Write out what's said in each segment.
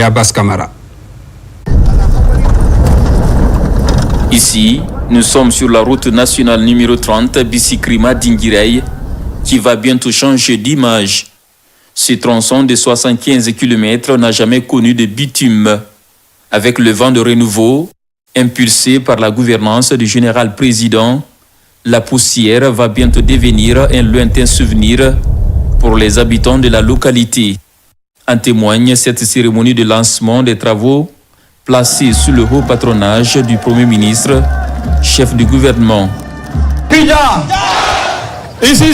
Abbas Kamara. Ici, nous sommes sur la route nationale numéro 30 Bisikrima Dinguiraye qui va bientôt changer d'image. Ce tronçon de 75 km n'a jamais connu de bitume. Avec le vent de renouveau, impulsé par la gouvernance du général président, la poussière va bientôt devenir un lointain souvenir pour les habitants de la localité. En témoigne cette cérémonie de lancement des travaux placée sous le haut patronage du Premier ministre, chef du gouvernement. Ici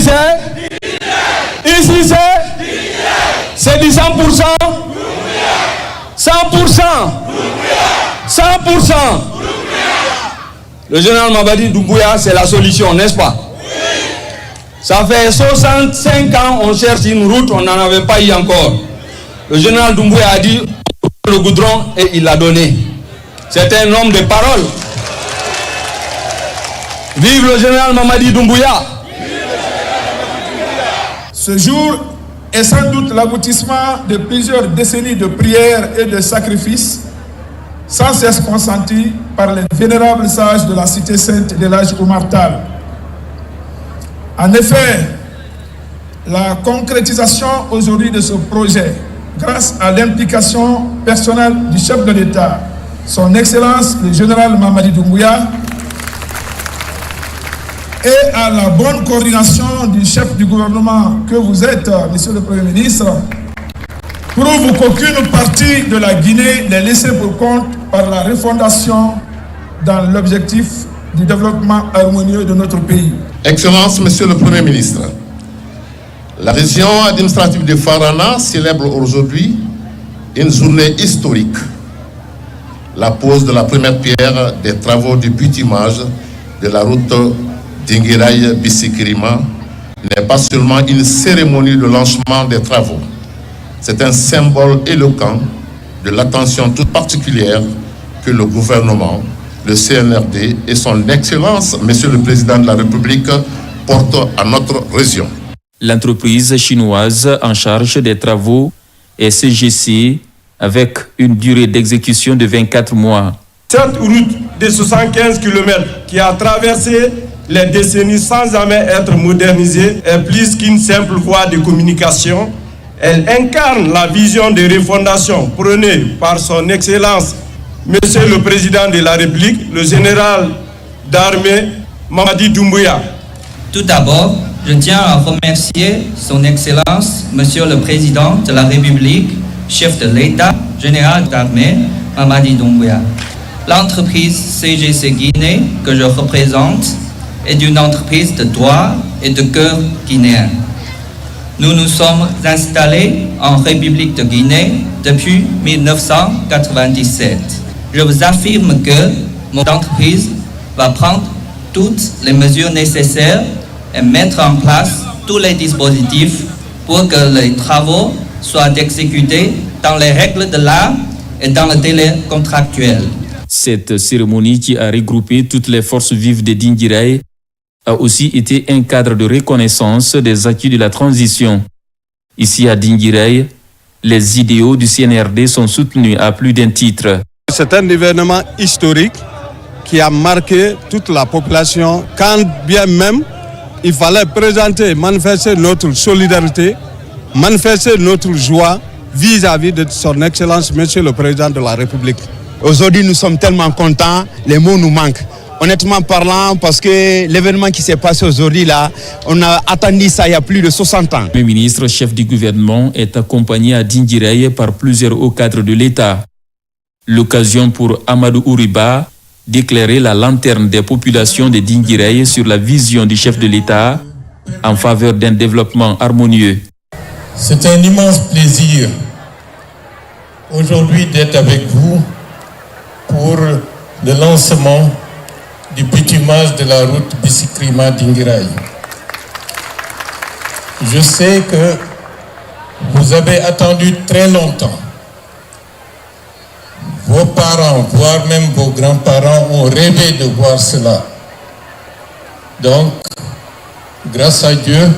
c'est du 100%. 100%. 100%. Le général Mamadi Doumbouya, c'est la solution, n'est-ce pas? Ça fait 65 ans on cherche une route, on n'en avait pas eu encore. Le général Doumbouya a dit le goudron et il l'a donné. C'est un homme de parole. Vive le général Mamadi Doumbouya. Ce jour est sans doute l'aboutissement de plusieurs décennies de prières et de sacrifices sans cesse consentis par les vénérables sages de la cité sainte de l'âge Oumar Tall. En effet, la concrétisation aujourd'hui de ce projet, grâce à l'implication personnelle du chef de l'État, son Excellence le général Mamadi Doumbouya, et à la bonne coordination du chef du gouvernement que vous êtes, Monsieur le Premier ministre, prouve qu'aucune partie de la Guinée n'est laissée pour compte par la refondation dans l'objectif du développement harmonieux de notre pays. Excellence, Monsieur le Premier ministre, la région administrative de Farana célèbre aujourd'hui une journée historique, la pose de la première pierre des travaux de bitumage de la route Dinguiraye Bisikrima n'est pas seulement une cérémonie de lancement des travaux. C'est un symbole éloquent de l'attention toute particulière que le gouvernement, le CNRD et son Excellence, Monsieur le Président de la République, portent à notre région. L'entreprise chinoise en charge des travaux est CGC avec une durée d'exécution de 24 mois. Cette route de 75 km qui a traversé les décennies sans jamais être modernisée est plus qu'une simple voie de communication. Elle incarne la vision de refondation prônée par son Excellence, Monsieur le Président de la République, le général d'armée Mamadi Doumbouya. Tout d'abord, je tiens à remercier son Excellence, Monsieur le Président de la République, chef de l'État, général d'armée Mamadi Doumbouya. L'entreprise CGC Guinée que je représente est une entreprise de droit et de cœur guinéen. Nous nous sommes installés en République de Guinée depuis 1997. Je vous affirme que mon entreprise va prendre toutes les mesures nécessaires et mettre en place tous les dispositifs pour que les travaux soient exécutés dans les règles de l'art et dans le délai contractuel. Cette cérémonie qui a regroupé toutes les forces vives de Dinguiraye a aussi été un cadre de reconnaissance des acquis de la transition. Ici à Dinguiraye, les idéaux du CNRD sont soutenus à plus d'un titre. C'est un événement historique qui a marqué toute la population, quand bien même il fallait présenter, manifester notre solidarité, manifester notre joie vis-à-vis de son Excellence, Monsieur le Président de la République. Aujourd'hui, nous sommes tellement contents, les mots nous manquent. Honnêtement parlant, parce que l'événement qui s'est passé aujourd'hui, là, on a attendu ça il y a plus de 60 ans. Le ministre chef du gouvernement est accompagné à Dinguiraye par plusieurs hauts cadres de l'État. L'occasion pour Amadou Ouriba d'éclairer la lanterne des populations de Dinguiraye sur la vision du chef de l'État en faveur d'un développement harmonieux. C'est un immense plaisir aujourd'hui d'être avec vous pour le lancement du bitumage de la route Bisikrima Dinguiraye. Je sais que vous avez attendu très longtemps. Vos parents, voire même vos grands-parents ont rêvé de voir cela. Donc, grâce à Dieu,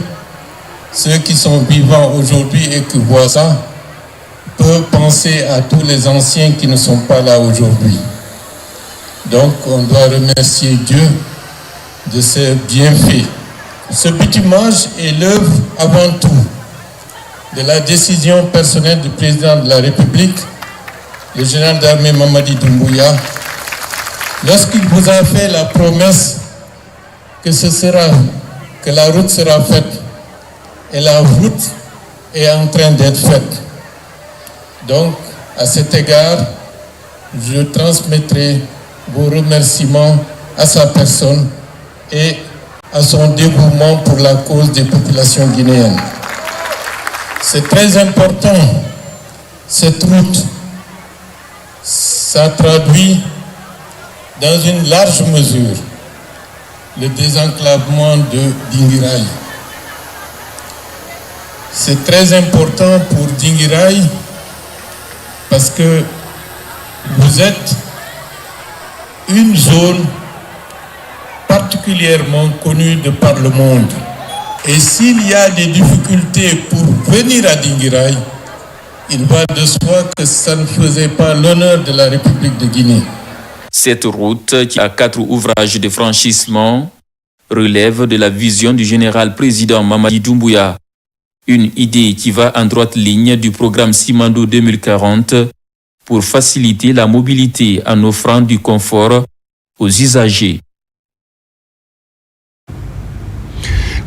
ceux qui sont vivants aujourd'hui et qui voient ça peut penser à tous les anciens qui ne sont pas là aujourd'hui. Donc on doit remercier Dieu de ses bienfaits. Ce bitumage est l'œuvre avant tout de la décision personnelle du président de la République, le général d'armée Mamadi Doumbouya, lorsqu'il vous a fait la promesse que la route sera faite, et la route est en train d'être faite. Donc, à cet égard, je transmettrai vos remerciements à sa personne et à son dévouement pour la cause des populations guinéennes. C'est très important, cette route. Ça traduit dans une large mesure le désenclavement de Dinguiraye. C'est très important pour Dinguiraye parce que vous êtes une zone particulièrement connue de par le monde. Et s'il y a des difficultés pour venir à Dinguiraye, il va de soi que ça ne faisait pas l'honneur de la République de Guinée. Cette route, qui a 4 ouvrages de franchissement, relève de la vision du général-président Mamadi Doumbouya. Une idée qui va en droite ligne du programme Simandou 2040 pour faciliter la mobilité en offrant du confort aux usagers.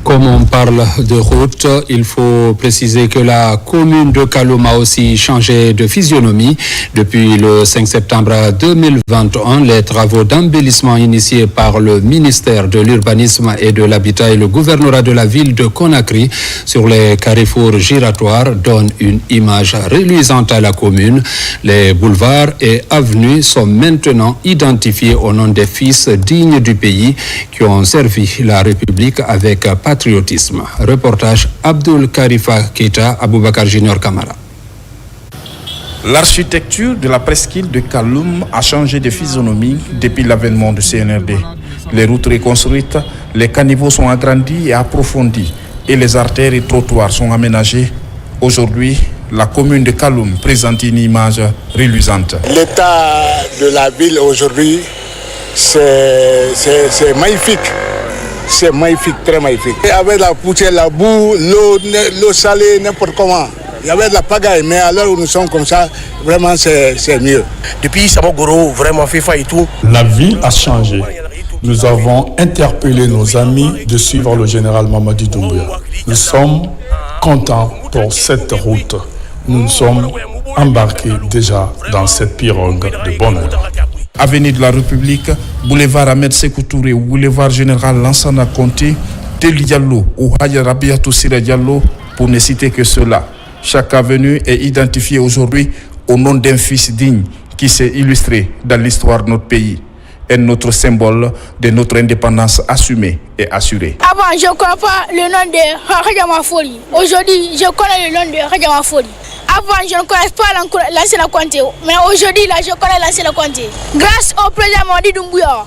Comme on parle de route, il faut préciser que la commune de Kaloum a aussi changé de physionomie. Depuis le 5 septembre 2021, les travaux d'embellissement initiés par le ministère de l'Urbanisme et de l'Habitat et le gouvernorat de la ville de Conakry sur les carrefours giratoires donnent une image reluisante à la commune. Les boulevards et avenues sont maintenant identifiés au nom des fils dignes du pays qui ont servi la République avec patriotisme. Reportage Abdul Karifa Keita, Aboubakar Junior Kamara. L'architecture de la presqu'île de Kaloum a changé de physionomie depuis l'avènement du CNRD. Les routes reconstruites, les caniveaux sont agrandis et approfondis et les artères et trottoirs sont aménagés. Aujourd'hui, la commune de Kaloum présente une image reluisante. L'état de la ville aujourd'hui, c'est magnifique. C'est magnifique, très magnifique. Et avec la poussière, la boue, l'eau salée, n'importe comment. Il y avait de la pagaille, mais à l'heure où nous sommes comme ça, vraiment c'est mieux. Depuis Samogoro, vraiment FIFA et tout. La ville a changé. Nous avons interpellé nos amis de suivre le général Mamadi Doumbouya. Nous sommes contents pour cette route. Nous sommes embarqués déjà dans cette pirogue de bonheur. Avenue de la République, boulevard Ahmed Sékou Touré, boulevard Général Lansana Conté, Teli Diallo ou Haya Rabiatou Sira Diallo, pour ne citer que cela. Chaque avenue est identifiée aujourd'hui au nom d'un fils digne qui s'est illustré dans l'histoire de notre pays. Est notre symbole de notre indépendance assumée et assurée. Avant, je ne connais pas le nom de Hadjama Foli. Aujourd'hui, je connais le nom de Hadjama Foli. Avant, je ne connais pas l'ancien Conté, mais aujourd'hui, là, je connais l'ancien Conté. Grâce au président Mamadi Doumbouya.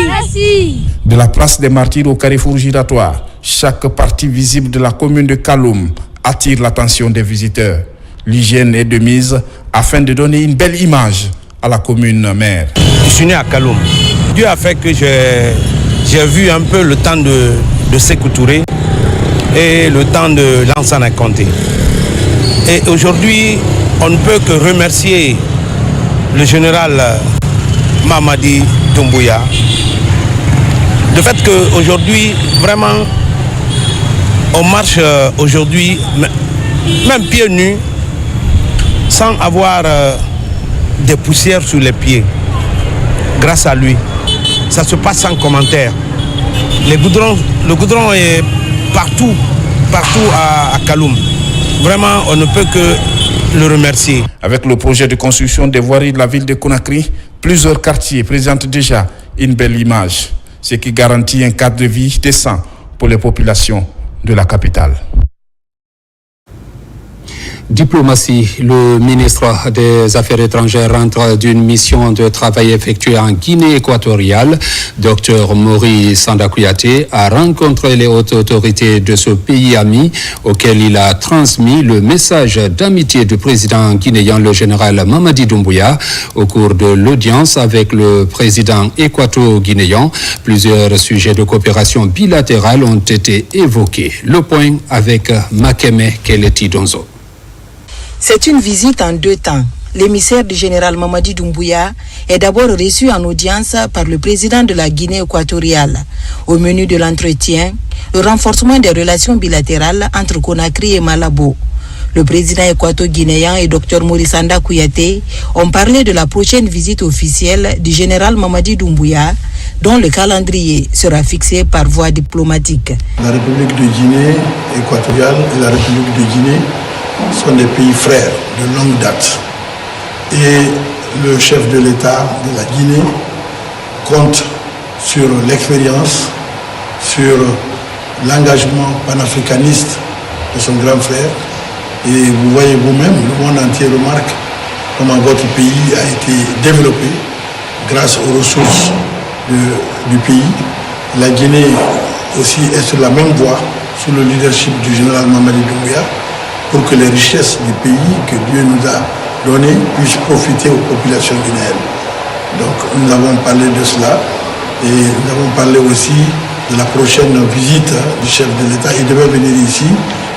Merci. De la place des Martyrs au carrefour giratoire, chaque partie visible de la commune de Kaloum attire l'attention des visiteurs. L'hygiène est de mise afin de donner une belle image à la commune mère. Je suis né à Kaloum. Dieu a fait que j'ai vu un peu le temps de Sékou Touré et le temps de Lansana Conté. Et aujourd'hui, on ne peut que remercier le général Mamadi Doumbouya. Le fait qu'aujourd'hui, vraiment, on marche aujourd'hui, même pieds nus, sans avoir des poussières sur les pieds. Grâce à lui, ça se passe sans commentaire. Le goudron est partout à Kaloum. Vraiment, on ne peut que le remercier. Avec le projet de construction des voiries de la ville de Conakry, plusieurs quartiers présentent déjà une belle image, ce qui garantit un cadre de vie décent pour les populations de la capitale. Diplomatie, le ministre des Affaires étrangères rentre d'une mission de travail effectuée en Guinée équatoriale. Dr Maurice Sanda Kouyaté a rencontré les hautes autorités de ce pays ami auquel il a transmis le message d'amitié du président guinéen, le général Mamadi Doumbouya. Au cours de l'audience avec le président équato-guinéen, plusieurs sujets de coopération bilatérale ont été évoqués. Le point avec Makeme Keleti Donzo. C'est une visite en deux temps. L'émissaire du général Mamadi Doumbouya est d'abord reçu en audience par le président de la Guinée équatoriale. Au menu de l'entretien, le renforcement des relations bilatérales entre Conakry et Malabo. Le président équato-guinéen et Dr Maurice Sanda Kouyaté ont parlé de la prochaine visite officielle du général Mamadi Doumbouya, dont le calendrier sera fixé par voie diplomatique. La République de Guinée équatoriale et la République de Guinée sont des pays frères de longue date. Et le chef de l'État de la Guinée compte sur l'expérience, sur l'engagement panafricaniste de son grand frère. Et vous voyez vous-même, le monde entier remarque comment votre pays a été développé grâce aux ressources du pays. La Guinée aussi est sur la même voie, sous le leadership du général Mamadi Doumbouya, pour que les richesses du pays que Dieu nous a données puissent profiter aux populations guinéennes. Donc nous avons parlé de cela et nous avons parlé aussi de la prochaine visite du chef de l'État. Il devait venir ici,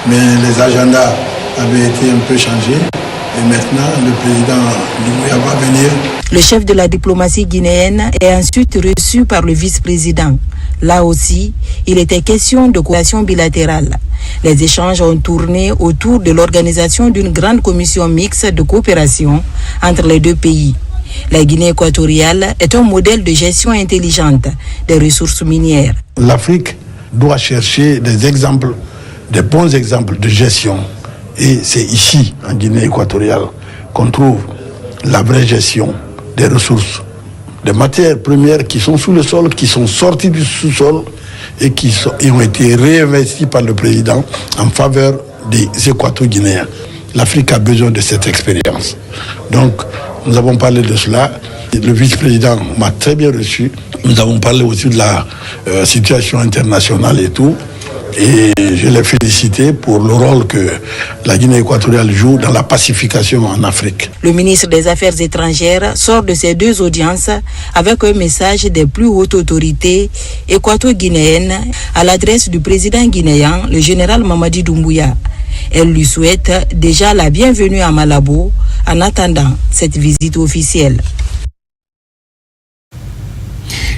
mais les agendas avaient été un peu changés et maintenant le président Doumbouya va venir. Le chef de la diplomatie guinéenne est ensuite reçu par le vice-président. Là aussi, il était question de coopération bilatérale. Les échanges ont tourné autour de l'organisation d'une grande commission mixte de coopération entre les deux pays. La Guinée équatoriale est un modèle de gestion intelligente des ressources minières. L'Afrique doit chercher des exemples, des bons exemples de gestion. Et c'est ici, en Guinée équatoriale, qu'on trouve la vraie gestion des ressources, des matières premières qui sont sous le sol, qui sont sorties du sous-sol et qui ont été réinvesties par le président en faveur des Équato-Guinéens. L'Afrique a besoin de cette expérience. Donc, nous avons parlé de cela. Le vice-président m'a très bien reçu. Nous avons parlé aussi de la situation internationale et tout. Et je l'ai félicité pour le rôle que la Guinée équatoriale joue dans la pacification en Afrique. Le ministre des Affaires étrangères sort de ces deux audiences avec un message des plus hautes autorités équato-guinéennes à l'adresse du président guinéen, le général Mamadi Doumbouya. Elle lui souhaite déjà la bienvenue à Malabo en attendant cette visite officielle.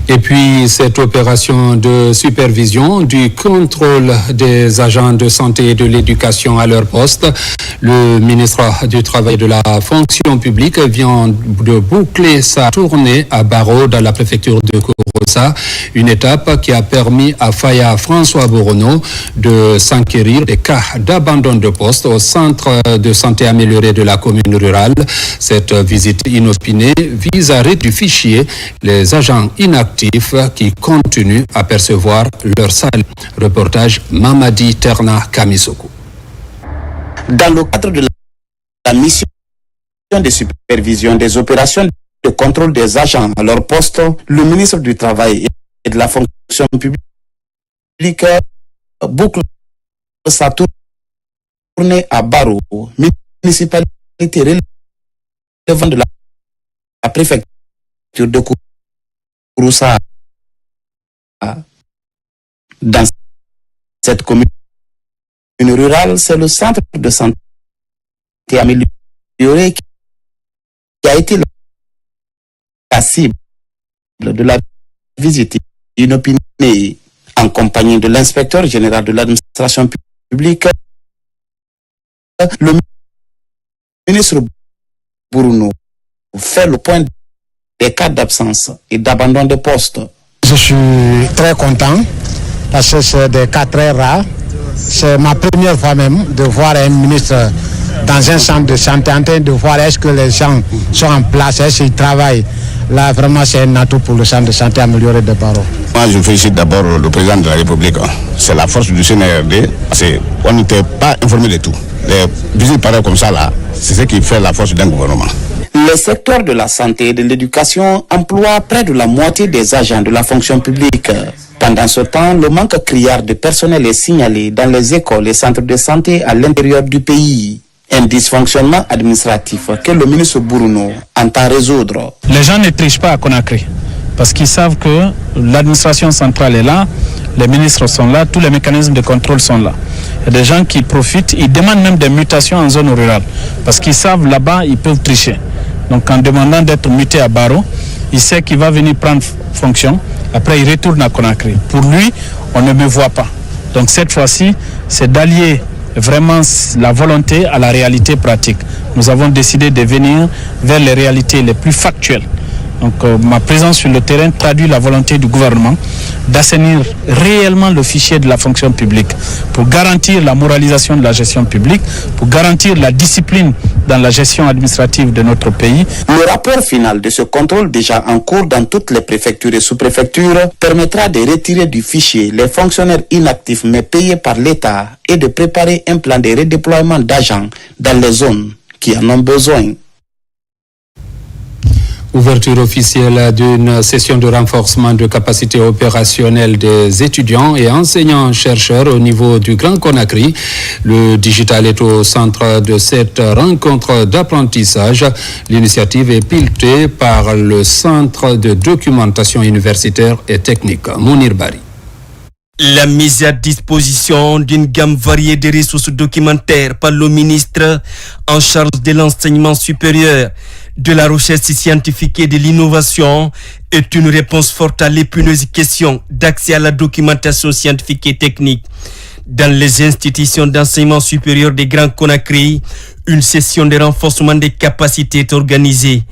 Et puis, cette opération de supervision du contrôle des agents de santé et de l'éducation à leur poste, le ministre du Travail et de la Fonction publique vient de boucler sa tournée à Baro dans la préfecture de Kouroussa, une étape qui a permis à Faya François Borono de s'enquérir des cas d'abandon de poste au centre de santé amélioré de la commune rurale. Cette visite inopinée vise à retirer du fichier les agents inactifs qui continuent à percevoir leur salaire. Reportage Mamadi Terna Kamisoko. Dans le cadre de la mission de supervision des opérations de contrôle des agents à leur poste, le ministre du Travail et de la Fonction publique boucle sa tournée à Baro, municipalité relevant de la préfecture de Kouroussa. Dans cette commune rurale, c'est le centre de santé amélioré qui a été la cible de la visite inopinée en compagnie de l'inspecteur général de l'administration publique. Le ministre Bourounou fait le point des cas d'absence et d'abandon de poste. Je suis très content parce que c'est des cas très rares. C'est ma première fois même de voir un ministre dans un centre de santé en train de voir est-ce que les gens sont en place, est-ce qu'ils travaillent. Là, vraiment, c'est un atout pour le centre de santé amélioré de Baro. Moi, je félicite d'abord le président de la République. C'est la force du CNRD. On n'était pas informé de tout. les visites pareilles comme ça là, c'est ce qui fait la force d'un gouvernement. Le secteur de la santé et de l'éducation emploie près de la moitié des agents de la fonction publique. Pendant ce temps, le manque criard de personnel est signalé dans les écoles et centres de santé à l'intérieur du pays. Un dysfonctionnement administratif que le ministre Bourouno entend résoudre. Les gens ne trichent pas à Conakry parce qu'ils savent que l'administration centrale est là, les ministres sont là, tous les mécanismes de contrôle sont là. Il y a des gens qui profitent, ils demandent même des mutations en zone rurale parce qu'ils savent là-bas ils peuvent tricher. Donc en demandant d'être muté à Baro, il sait qu'il va venir prendre fonction, après il retourne à Conakry. Pour lui, on ne me voit pas. Donc cette fois-ci, c'est d'allier vraiment la volonté à la réalité pratique. Nous avons décidé de venir vers les réalités les plus factuelles. Donc ma présence sur le terrain traduit la volonté du gouvernement d'assainir réellement le fichier de la fonction publique pour garantir la moralisation de la gestion publique, pour garantir la discipline dans la gestion administrative de notre pays. Le rapport final de ce contrôle déjà en cours dans toutes les préfectures et sous-préfectures permettra de retirer du fichier les fonctionnaires inactifs mais payés par l'État et de préparer un plan de redéploiement d'agents dans les zones qui en ont besoin. Ouverture officielle d'une session de renforcement de capacité opérationnelle des étudiants et enseignants-chercheurs au niveau du Grand Conakry. Le digital est au centre de cette rencontre d'apprentissage. L'initiative est pilotée par le Centre de documentation universitaire et technique. Mounir Bari. La mise à disposition d'une gamme variée de ressources documentaires par le ministre en charge de l'enseignement supérieur, de la recherche scientifique et de l'innovation est une réponse forte à l'épineuse question d'accès à la documentation scientifique et technique. Dans les institutions d'enseignement supérieur des Grands Conakry, une session de renforcement des capacités est organisée.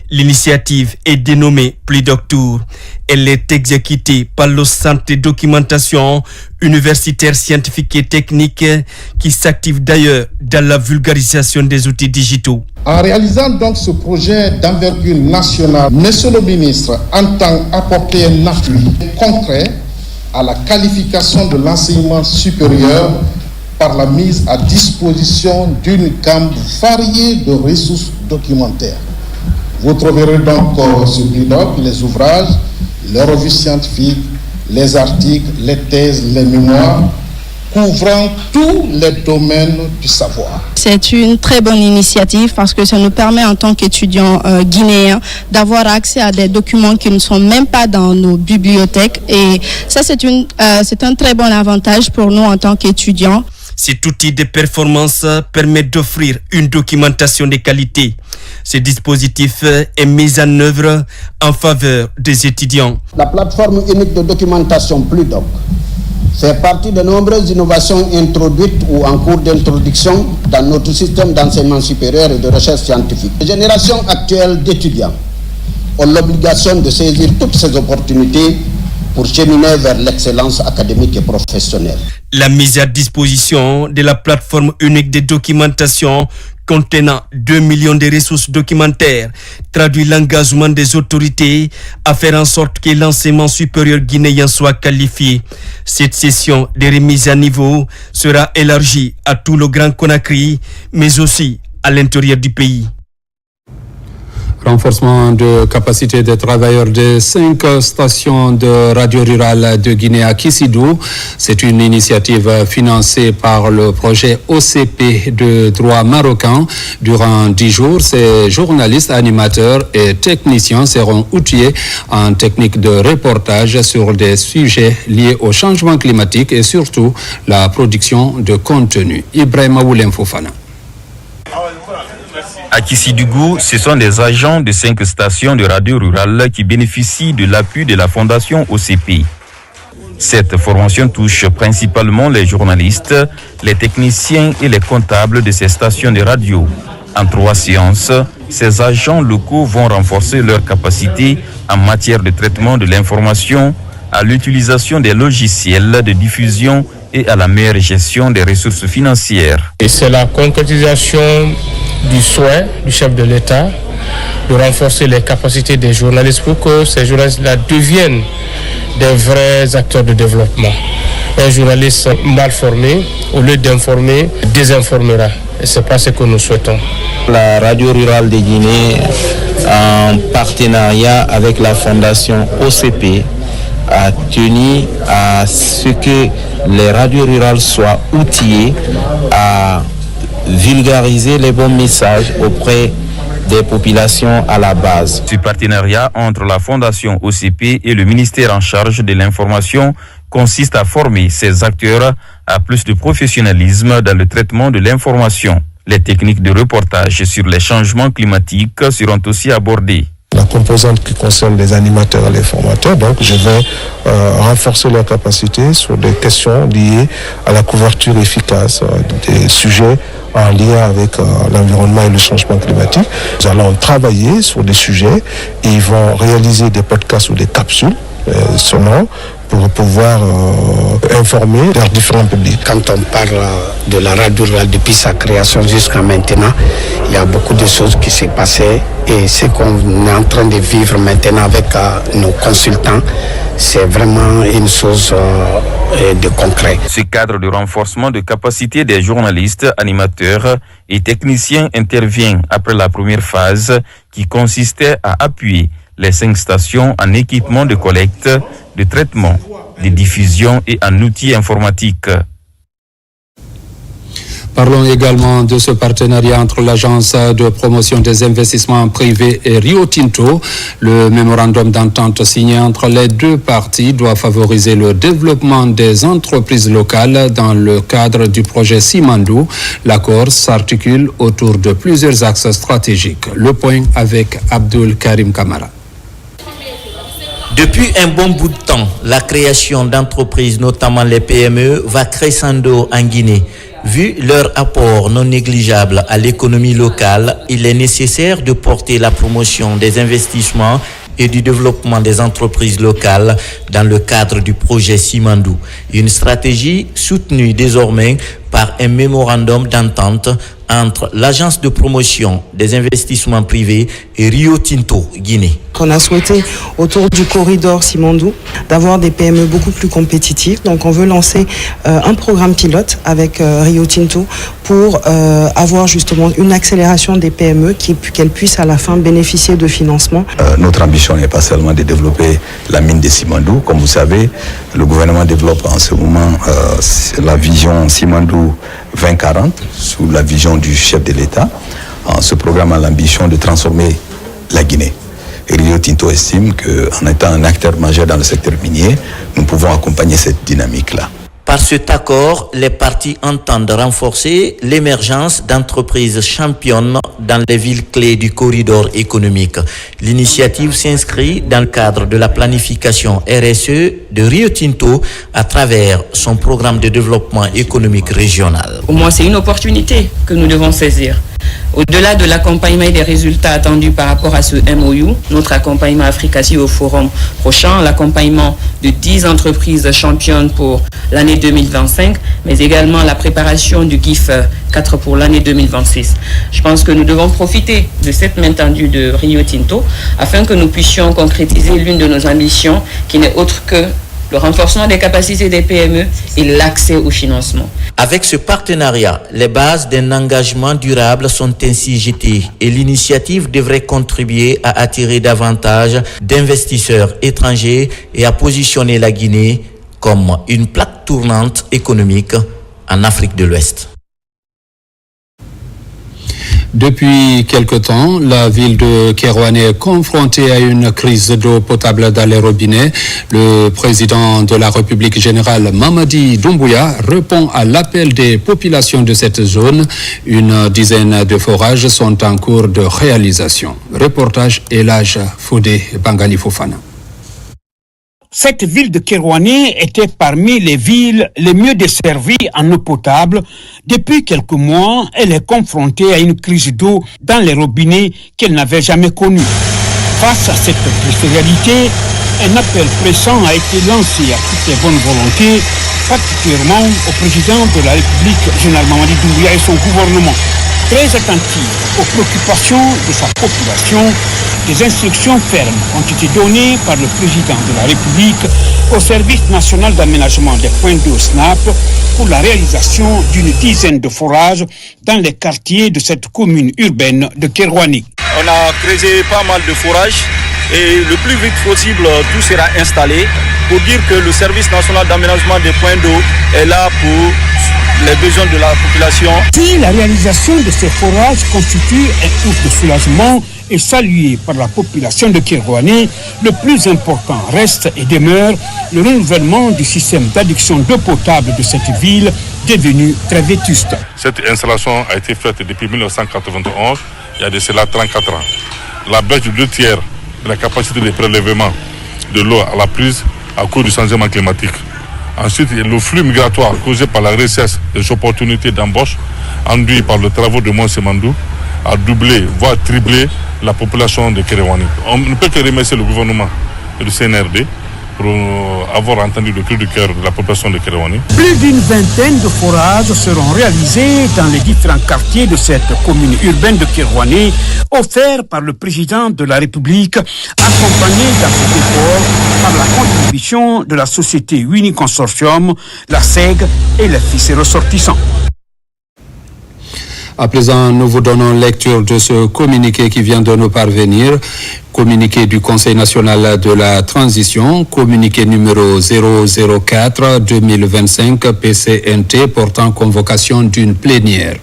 L'initiative est dénommée Plidoctour. Elle est exécutée par le Centre de documentation universitaire scientifique et technique qui s'active d'ailleurs dans la vulgarisation des outils digitaux. En réalisant donc ce projet d'envergure nationale, Monsieur le ministre entend apporter un appui concret à la qualification de l'enseignement supérieur par la mise à disposition d'une gamme variée de ressources documentaires. Vous trouverez donc sur Plidoc les ouvrages, les revues scientifiques, les articles, les thèses, les mémoires, couvrant tous les domaines du savoir. C'est une très bonne initiative parce que ça nous permet en tant qu'étudiants guinéens d'avoir accès à des documents qui ne sont même pas dans nos bibliothèques et ça c'est un très bon avantage pour nous en tant qu'étudiants. Cet outil de performance permet d'offrir une documentation de qualité. Ce dispositif est mis en œuvre en faveur des étudiants. La plateforme unique de documentation Pludoc fait partie de nombreuses innovations introduites ou en cours d'introduction dans notre système d'enseignement supérieur et de recherche scientifique. Les générations actuelles d'étudiants ont l'obligation de saisir toutes ces opportunités pour cheminer vers l'excellence académique et professionnelle. La mise à disposition de la plateforme unique de documentation contenant 2 millions de ressources documentaires traduit l'engagement des autorités à faire en sorte que l'enseignement supérieur guinéen soit qualifié. Cette session de remise à niveau sera élargie à tout le Grand Conakry, mais aussi à l'intérieur du pays. Renforcement de capacité des travailleurs des 5 stations de radio rurale de Guinée à Kissidou. C'est une initiative financée par le projet OCP de droit marocain. Durant 10 jours, ces journalistes, animateurs et techniciens seront outillés en technique de reportage sur des sujets liés au changement climatique et surtout la production de contenu. Ibrahima Woulem Fofana. À Kissidou, ce sont des agents de 5 stations de radio rurale qui bénéficient de l'appui de la fondation OCP. Cette formation touche principalement les journalistes, les techniciens et les comptables de ces stations de radio. En 3 séances, ces agents locaux vont renforcer leurs capacités en matière de traitement de l'information, à l'utilisation des logiciels de diffusion et à la meilleure gestion des ressources financières. Et c'est la concrétisation du souhait du chef de l'État de renforcer les capacités des journalistes pour que ces journalistes-là deviennent des vrais acteurs de développement. Un journaliste mal formé, au lieu d'informer, désinformera. et ce n'est pas ce que nous souhaitons. La radio rurale de Guinée, en partenariat avec la fondation OCP, a tenu à ce que les radios rurales soient outillées à vulgariser les bons messages auprès des populations à la base. Ce partenariat entre la fondation OCP et le ministère en charge de l'information consiste à former ces acteurs à plus de professionnalisme dans le traitement de l'information. Les techniques de reportage sur les changements climatiques seront aussi abordées. La composante qui concerne les animateurs et les formateurs, donc je vais renforcer leur capacité sur des questions liées à la couverture efficace des sujets en lien avec l'environnement et le changement climatique. Nous allons travailler sur des sujets et ils vont réaliser des podcasts ou des capsules sonores pour pouvoir informer leurs différents publics. Quand on parle de la radio rurale depuis sa création jusqu'à maintenant, il y a beaucoup de choses qui s'est passées et ce qu'on est en train de vivre maintenant avec nos consultants, c'est vraiment une chose de concret. Ce cadre de renforcement de capacité des journalistes, animateurs et techniciens intervient après la première phase qui consistait à appuyer les 5 stations en équipement de collecte, de traitement, de diffusion et en outils informatiques. Parlons également de ce partenariat entre l'Agence de promotion des investissements privés et Rio Tinto. Le mémorandum d'entente signé entre les deux parties doit favoriser le développement des entreprises locales dans le cadre du projet Simandou. L'accord s'articule autour de plusieurs axes stratégiques. Le point avec Abdul Karim Kamara. Depuis un bon bout de temps, la création d'entreprises, notamment les PME, va crescendo en Guinée. Vu leur apport non négligeable à l'économie locale, il est nécessaire de porter la promotion des investissements et du développement des entreprises locales dans le cadre du projet Simandou. Une stratégie soutenue désormais par un mémorandum d'entente entre l'Agence de promotion des investissements privés et Rio Tinto, Guinée. On a souhaité, autour du corridor Simandou, d'avoir des PME beaucoup plus compétitives. Donc on veut lancer un programme pilote avec Rio Tinto pour avoir justement une accélération des PME qu'elles puissent à la fin bénéficier de financement. Notre ambition n'est pas seulement de développer la mine de Simandou. Comme vous savez, le gouvernement développe en ce moment la vision Simandou 2040 sous la vision du chef de l'État. Ce programme a l'ambition de transformer la Guinée. Et Rio Tinto estime qu'en étant un acteur majeur dans le secteur minier, nous pouvons accompagner cette dynamique-là. Par cet accord, les parties entendent renforcer l'émergence d'entreprises championnes dans les villes clés du corridor économique. L'initiative s'inscrit dans le cadre de la planification RSE de Rio Tinto à travers son programme de développement économique régional. Pour moi, c'est une opportunité que nous devons saisir. Au-delà de l'accompagnement et des résultats attendus par rapport à ce MOU, notre accompagnement Africaci au forum prochain, l'accompagnement de 10 entreprises championnes pour l'année 2025, mais également la préparation du GIF 4 pour l'année 2026. Je pense que nous devons profiter de cette main tendue de Rio Tinto afin que nous puissions concrétiser l'une de nos ambitions qui n'est autre que le renforcement des capacités des PME et l'accès au financement. Avec ce partenariat, les bases d'un engagement durable sont ainsi jetées et l'initiative devrait contribuer à attirer davantage d'investisseurs étrangers et à positionner la Guinée comme une plaque tournante économique en Afrique de l'Ouest. Depuis quelque temps, la ville de Kérouane est confrontée à une crise d'eau potable dans les robinets. Le président de la République générale, Mamadi Doumbouya, répond à l'appel des populations de cette zone. Une dizaine de forages sont en cours de réalisation. Reportage Elhaj Fodé Bangali Fofana. Cette ville de Kérouane était parmi les villes les mieux desservies en eau potable. Depuis quelques mois, elle est confrontée à une crise d'eau dans les robinets qu'elle n'avait jamais connue. Face à cette triste réalité, un appel pressant a été lancé à toutes les bonnes volontés, particulièrement au président de la République, général Mamadi Doumbouya et son gouvernement. Très attentive aux préoccupations de sa population, des instructions fermes ont été données par le président de la République au Service national d'aménagement des points d'eau SNAP pour la réalisation d'une dizaine de forages dans les quartiers de cette commune urbaine de Kerouani. On a creusé pas mal de forages et le plus vite possible, tout sera installé pour dire que le Service national d'aménagement des points d'eau est là pour les besoins de la population. Si la réalisation de ces forages constitue un ouf de soulagement et salué par la population de Kerouani, le plus important reste et demeure le renouvellement du système d'adduction d'eau potable de cette ville devenue très vétuste. Cette installation a été faite depuis 1991, il y a de cela 34 ans. La baisse de 2/3 de la capacité de prélèvement de l'eau à la prise à cause du changement climatique. Ensuite, le flux migratoire causé par la richesse des opportunités d'embauche induit par le travaux de Mont Simandou a doublé, voire triplé la population de Kerouani. On ne peut que remercier le gouvernement et le CNRD pour avoir entendu le cri du cœur de la population de Kerouani. Plus d'une vingtaine de forages seront réalisés dans les différents quartiers de cette commune urbaine de Kerouani, offerts par le président de la République, accompagné dans cet effort par la contribution de la société Winnie Consortium, la SEG et les fils ressortissants. À présent, nous vous donnons lecture de ce communiqué qui vient de nous parvenir. Communiqué du Conseil national de la transition, communiqué numéro 004-2025 PCNT portant convocation d'une plénière.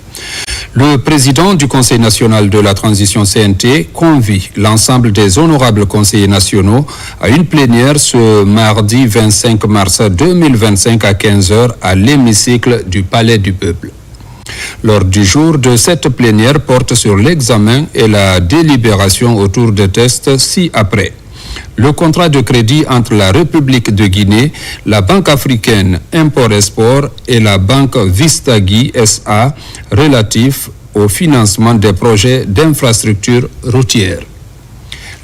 Le président du Conseil national de la transition CNT convie l'ensemble des honorables conseillers nationaux à une plénière ce mardi 25 mars 2025 à 15h à l'hémicycle du Palais du Peuple. L'ordre du jour de cette plénière porte sur l'examen et la délibération autour des tests ci-après. Le contrat de crédit entre la République de Guinée, la Banque africaine Import-Export et la Banque Vistagui SA relatif au financement des projets d'infrastructures routières.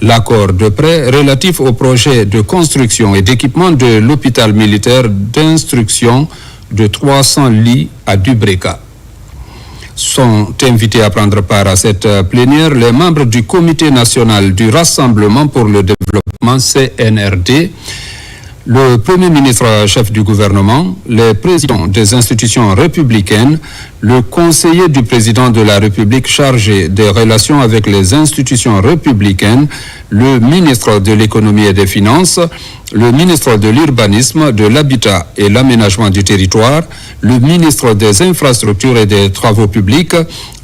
L'accord de prêt relatif au projet de construction et d'équipement de l'hôpital militaire d'instruction de 300 lits à Dubreka. Sont invités à prendre part à cette plénière les membres du Comité national du Rassemblement pour le développement CNRD, le Premier ministre chef du gouvernement, les présidents des institutions républicaines, le conseiller du président de la République chargé des relations avec les institutions républicaines, le ministre de l'économie et des finances, le ministre de l'urbanisme, de l'habitat et l'aménagement du territoire, le ministre des infrastructures et des travaux publics,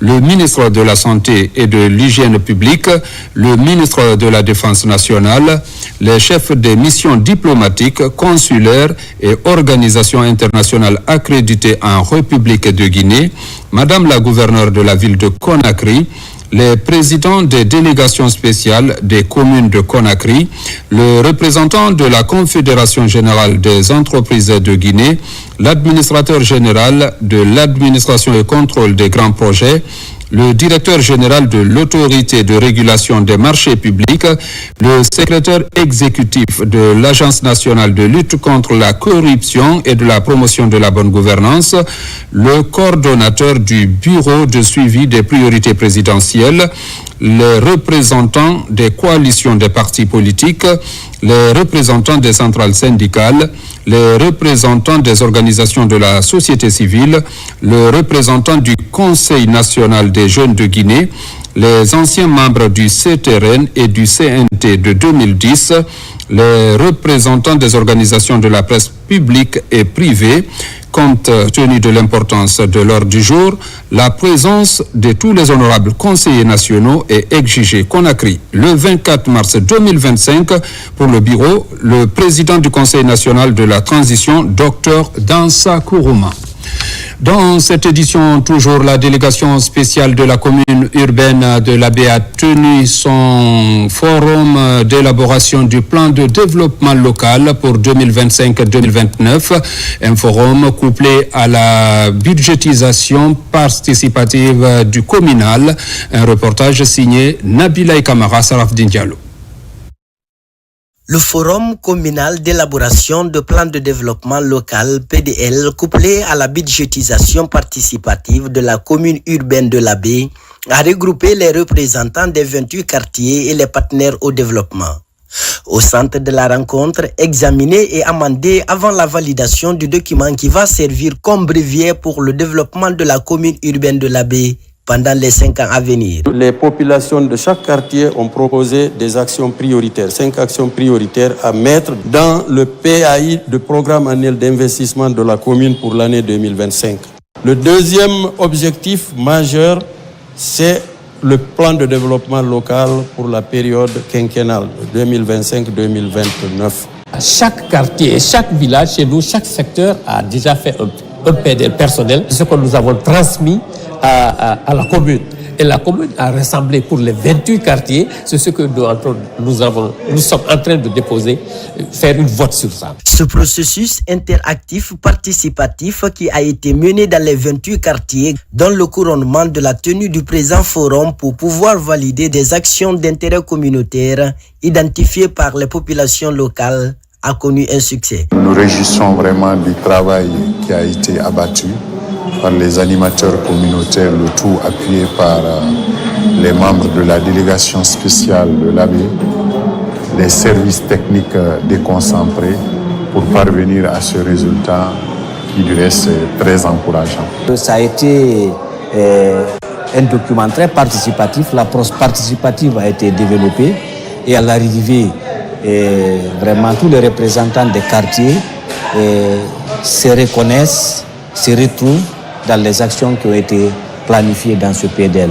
le ministre de la santé et de l'hygiène publique, le ministre de la défense nationale, les chefs des missions diplomatiques, consulaires et organisations internationales accréditées en République de Guinée, Madame la gouverneure de la ville de Conakry, les présidents des délégations spéciales des communes de Conakry, le représentant de la Confédération générale des entreprises de Guinée, l'administrateur général de l'administration et contrôle des grands projets, le directeur général de l'autorité de régulation des marchés publics, le secrétaire exécutif de l'Agence nationale de lutte contre la corruption et de la promotion de la bonne gouvernance, le coordonnateur du bureau de suivi des priorités présidentielles, les représentants des coalitions des partis politiques, les représentants des centrales syndicales, les représentants des organisations de la société civile, le représentant du Conseil national des jeunes de Guinée, les anciens membres du CTRN et du CNT de 2010, les représentants des organisations de la presse publique et privée. Compte tenu de l'importance de l'ordre du jour, la présence de tous les honorables conseillers nationaux est exigée. Conakry, le 24 mars 2025, pour le bureau, le président du Conseil national de la transition, Dr Dansa Kourouma. Dans cette édition, toujours, la délégation spéciale de la commune urbaine de l'Abbé a tenu son forum d'élaboration du plan de développement local pour 2025-2029, un forum couplé à la budgétisation participative du communal. Un reportage signé Nabila Kamara Sarafdin Diallo. Le Forum communal d'élaboration de plans de développement local, PDL, couplé à la budgétisation participative de la commune urbaine de l'Abbé, a regroupé les représentants des 28 quartiers et les partenaires au développement. Au centre de la rencontre, examiner et amender avant la validation du document qui va servir comme brevet pour le développement de la commune urbaine de l'Abbé pendant les 5 ans à venir. Les populations de chaque quartier ont proposé des actions prioritaires, 5 actions prioritaires à mettre dans le PAI, le programme annuel d'investissement de la commune pour l'année 2025. Le deuxième objectif majeur, c'est le plan de développement local pour la période quinquennale 2025-2029. Chaque quartier, chaque village chez nous, chaque secteur a déjà fait un PDL personnel, ce que nous avons transmis à la commune. Et la commune a rassemblé pour les 28 quartiers, c'est ce que nous sommes en train de déposer, faire une vote sur ça. Ce processus interactif participatif qui a été mené dans les 28 quartiers dans le couronnement de la tenue du présent forum pour pouvoir valider des actions d'intérêt communautaire identifiées par les populations locales a connu un succès. Nous nous réjouissons vraiment du travail qui a été abattu par les animateurs communautaires, le tout appuyé par les membres de la délégation spéciale de l'Abbé, les services techniques déconcentrés pour parvenir à ce résultat qui du reste est très encourageant. Ça a été un document très participatif, l'approche participative a été développée et à l'arrivée, vraiment tous les représentants des quartiers se reconnaissent, se retrouvent dans les actions qui ont été planifiées dans ce PDL.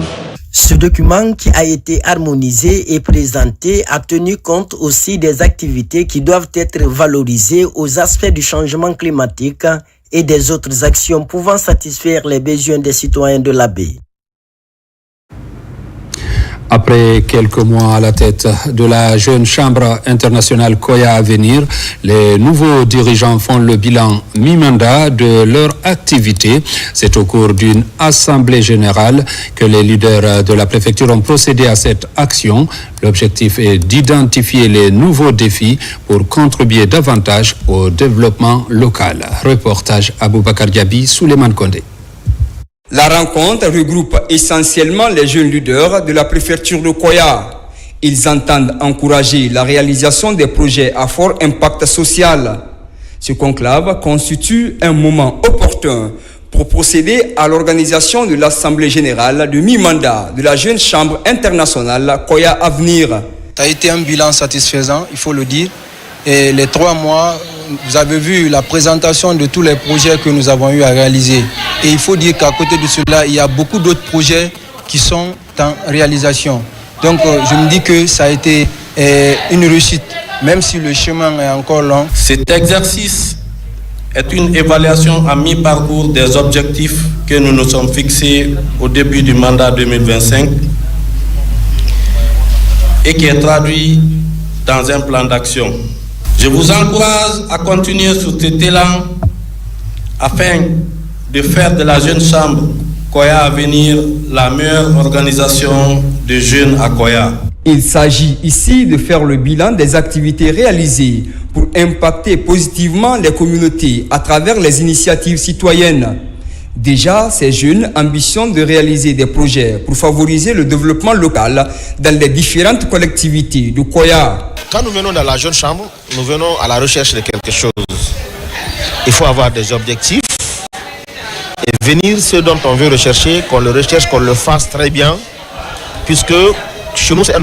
Ce document qui a été harmonisé et présenté a tenu compte aussi des activités qui doivent être valorisées aux aspects du changement climatique et des autres actions pouvant satisfaire les besoins des citoyens de l'Abbé. Après quelques mois à la tête de la jeune chambre internationale Koya à venir, les nouveaux dirigeants font le bilan mi-mandat de leur activité. C'est au cours d'une assemblée générale que les leaders de la préfecture ont procédé à cette action. L'objectif est d'identifier les nouveaux défis pour contribuer davantage au développement local. Reportage Aboubakar Diaby, Souleymane Kondé. La rencontre regroupe essentiellement les jeunes leaders de la préfecture de Koya. Ils entendent encourager la réalisation des projets à fort impact social. Ce conclave constitue un moment opportun pour procéder à l'organisation de l'Assemblée générale de mi-mandat de la jeune chambre internationale Koya Avenir. Ça a été un bilan satisfaisant, il faut le dire. Et les 3 mois, vous avez vu la présentation de tous les projets que nous avons eu à réaliser. Et il faut dire qu'à côté de cela, il y a beaucoup d'autres projets qui sont en réalisation. Donc je me dis que ça a été une réussite, même si le chemin est encore long. Cet exercice est une évaluation à mi-parcours des objectifs que nous nous sommes fixés au début du mandat 2025 et qui est traduit dans un plan d'action. Je vous encourage à continuer sur cet élan afin de faire de la jeune chambre Koya Avenir la meilleure organisation de jeunes à Koya. Il s'agit ici de faire le bilan des activités réalisées pour impacter positivement les communautés à travers les initiatives citoyennes. Déjà, ces jeunes ambitionnent de réaliser des projets pour favoriser le développement local dans les différentes collectivités de Koya. Quand nous venons dans la jeune chambre, nous venons à la recherche de quelque chose. Il faut avoir des objectifs et venir ce dont on veut rechercher, qu'on le recherche, qu'on le fasse très bien, puisque chez nous c'est un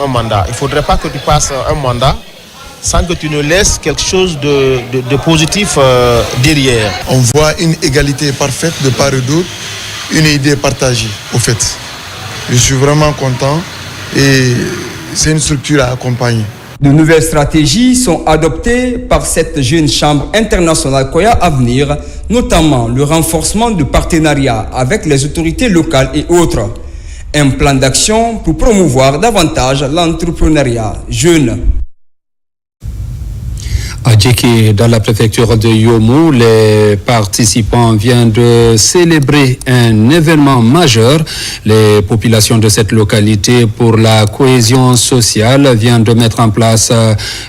mandat. Il ne faudrait pas que tu passes un mandat sans que tu ne laisses quelque chose de positif derrière. On voit une égalité parfaite de part et d'autre, une idée partagée au fait. Je suis vraiment content et c'est une structure à accompagner. De nouvelles stratégies sont adoptées par cette jeune chambre internationale Koya Avenir, notamment le renforcement de partenariats avec les autorités locales et autres. Un plan d'action pour promouvoir davantage l'entrepreneuriat jeune. À Djeki, dans la préfecture de Yomo, les participants viennent de célébrer un événement majeur. Les populations de cette localité, pour la cohésion sociale, viennent de mettre en place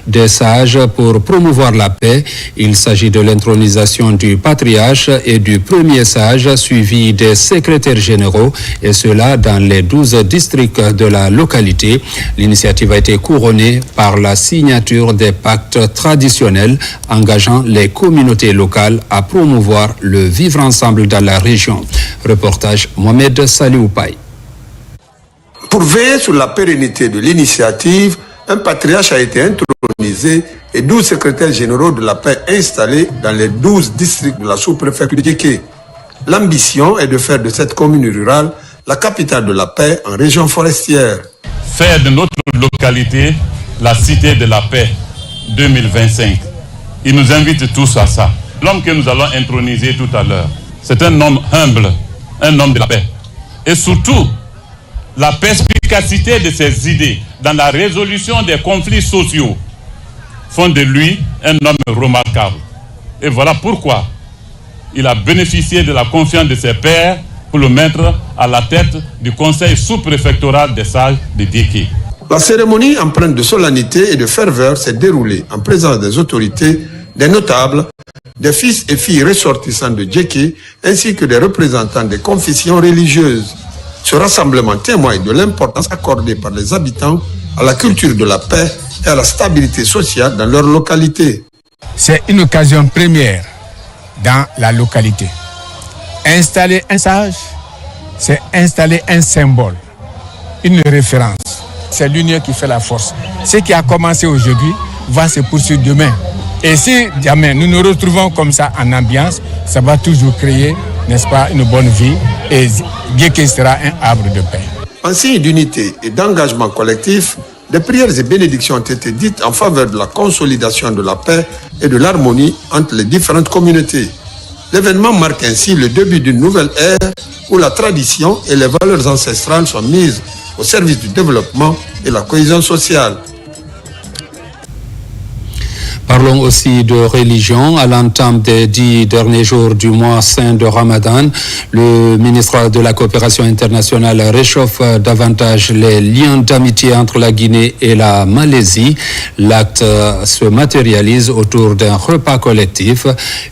des sages pour promouvoir la paix. Il s'agit de l'intronisation du patriarche et du premier sage, suivi des secrétaires généraux, et cela dans les 12 districts de la localité. L'initiative a été couronnée par la signature des pactes traditionnels engageant les communautés locales à promouvoir le vivre ensemble dans la région. Reportage Mohamed Salioupaï. Pour veiller sur la pérennité de l'initiative, un patriarche a été intronisé et 12 secrétaires généraux de la paix installés dans les 12 districts de la sous-préfecture de Djeki. L'ambition est de faire de cette commune rurale la capitale de la paix en région forestière. Faire de notre localité la cité de la paix 2025. Il nous invite tous à ça. L'homme que nous allons introniser tout à l'heure, c'est un homme humble, un homme de la paix. Et surtout, la perspicacité de ses idées dans la résolution des conflits sociaux font de lui un homme remarquable. Et voilà pourquoi il a bénéficié de la confiance de ses pairs pour le mettre à la tête du conseil sous-préfectoral des sages de Djeki. La cérémonie empreinte de solennité et de ferveur s'est déroulée en présence des autorités, des notables, des fils et filles ressortissants de Djeki, ainsi que des représentants des confessions religieuses. Ce rassemblement témoigne de l'importance accordée par les habitants à la culture de la paix et à la stabilité sociale dans leur localité. C'est une occasion première dans la localité. Installer un sage, c'est installer un symbole, une référence. C'est l'union qui fait la force. Ce qui a commencé aujourd'hui va se poursuivre demain. Et si jamais nous nous retrouvons comme ça en ambiance, ça va toujours créer, n'est-ce pas, une bonne vie et Djeki sera un arbre de paix. En signe d'unité et d'engagement collectif, des prières et bénédictions ont été dites en faveur de la consolidation de la paix et de l'harmonie entre les différentes communautés. L'événement marque ainsi le début d'une nouvelle ère où la tradition et les valeurs ancestrales sont mises au service du développement et la cohésion sociale. Parlons aussi de religion. À l'entame des 10 derniers jours du mois saint de Ramadan, le ministre de la Coopération internationale réchauffe davantage les liens d'amitié entre la Guinée et la Malaisie. L'acte se matérialise autour d'un repas collectif,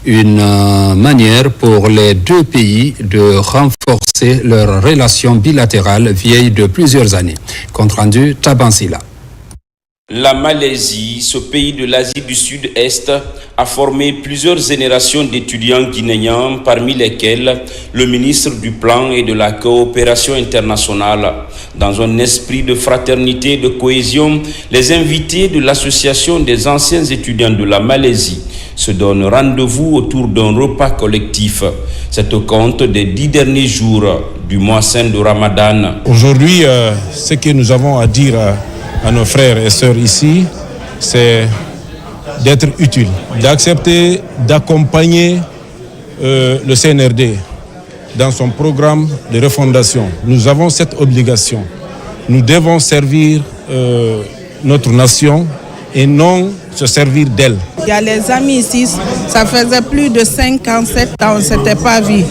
une manière pour les deux pays de renforcer leurs relations bilatérales vieilles de plusieurs années. Compte rendu Tabansila. La Malaisie, ce pays de l'Asie du Sud-Est, a formé plusieurs générations d'étudiants guinéens, parmi lesquels le ministre du Plan et de la Coopération internationale. Dans un esprit de fraternité et de cohésion, les invités de l'Association des anciens étudiants de la Malaisie se donnent rendez-vous autour d'un repas collectif. C'est au compte des 10 derniers jours du mois saint de Ramadan. Aujourd'hui, ce que nous avons à dire à nos frères et sœurs ici, c'est d'être utile, d'accepter d'accompagner le CNRD dans son programme de refondation. Nous avons cette obligation. Nous devons servir notre nation et non se servir d'elle. Il y a les amis ici, ça faisait plus de 57 ans, on ne s'était pas vu.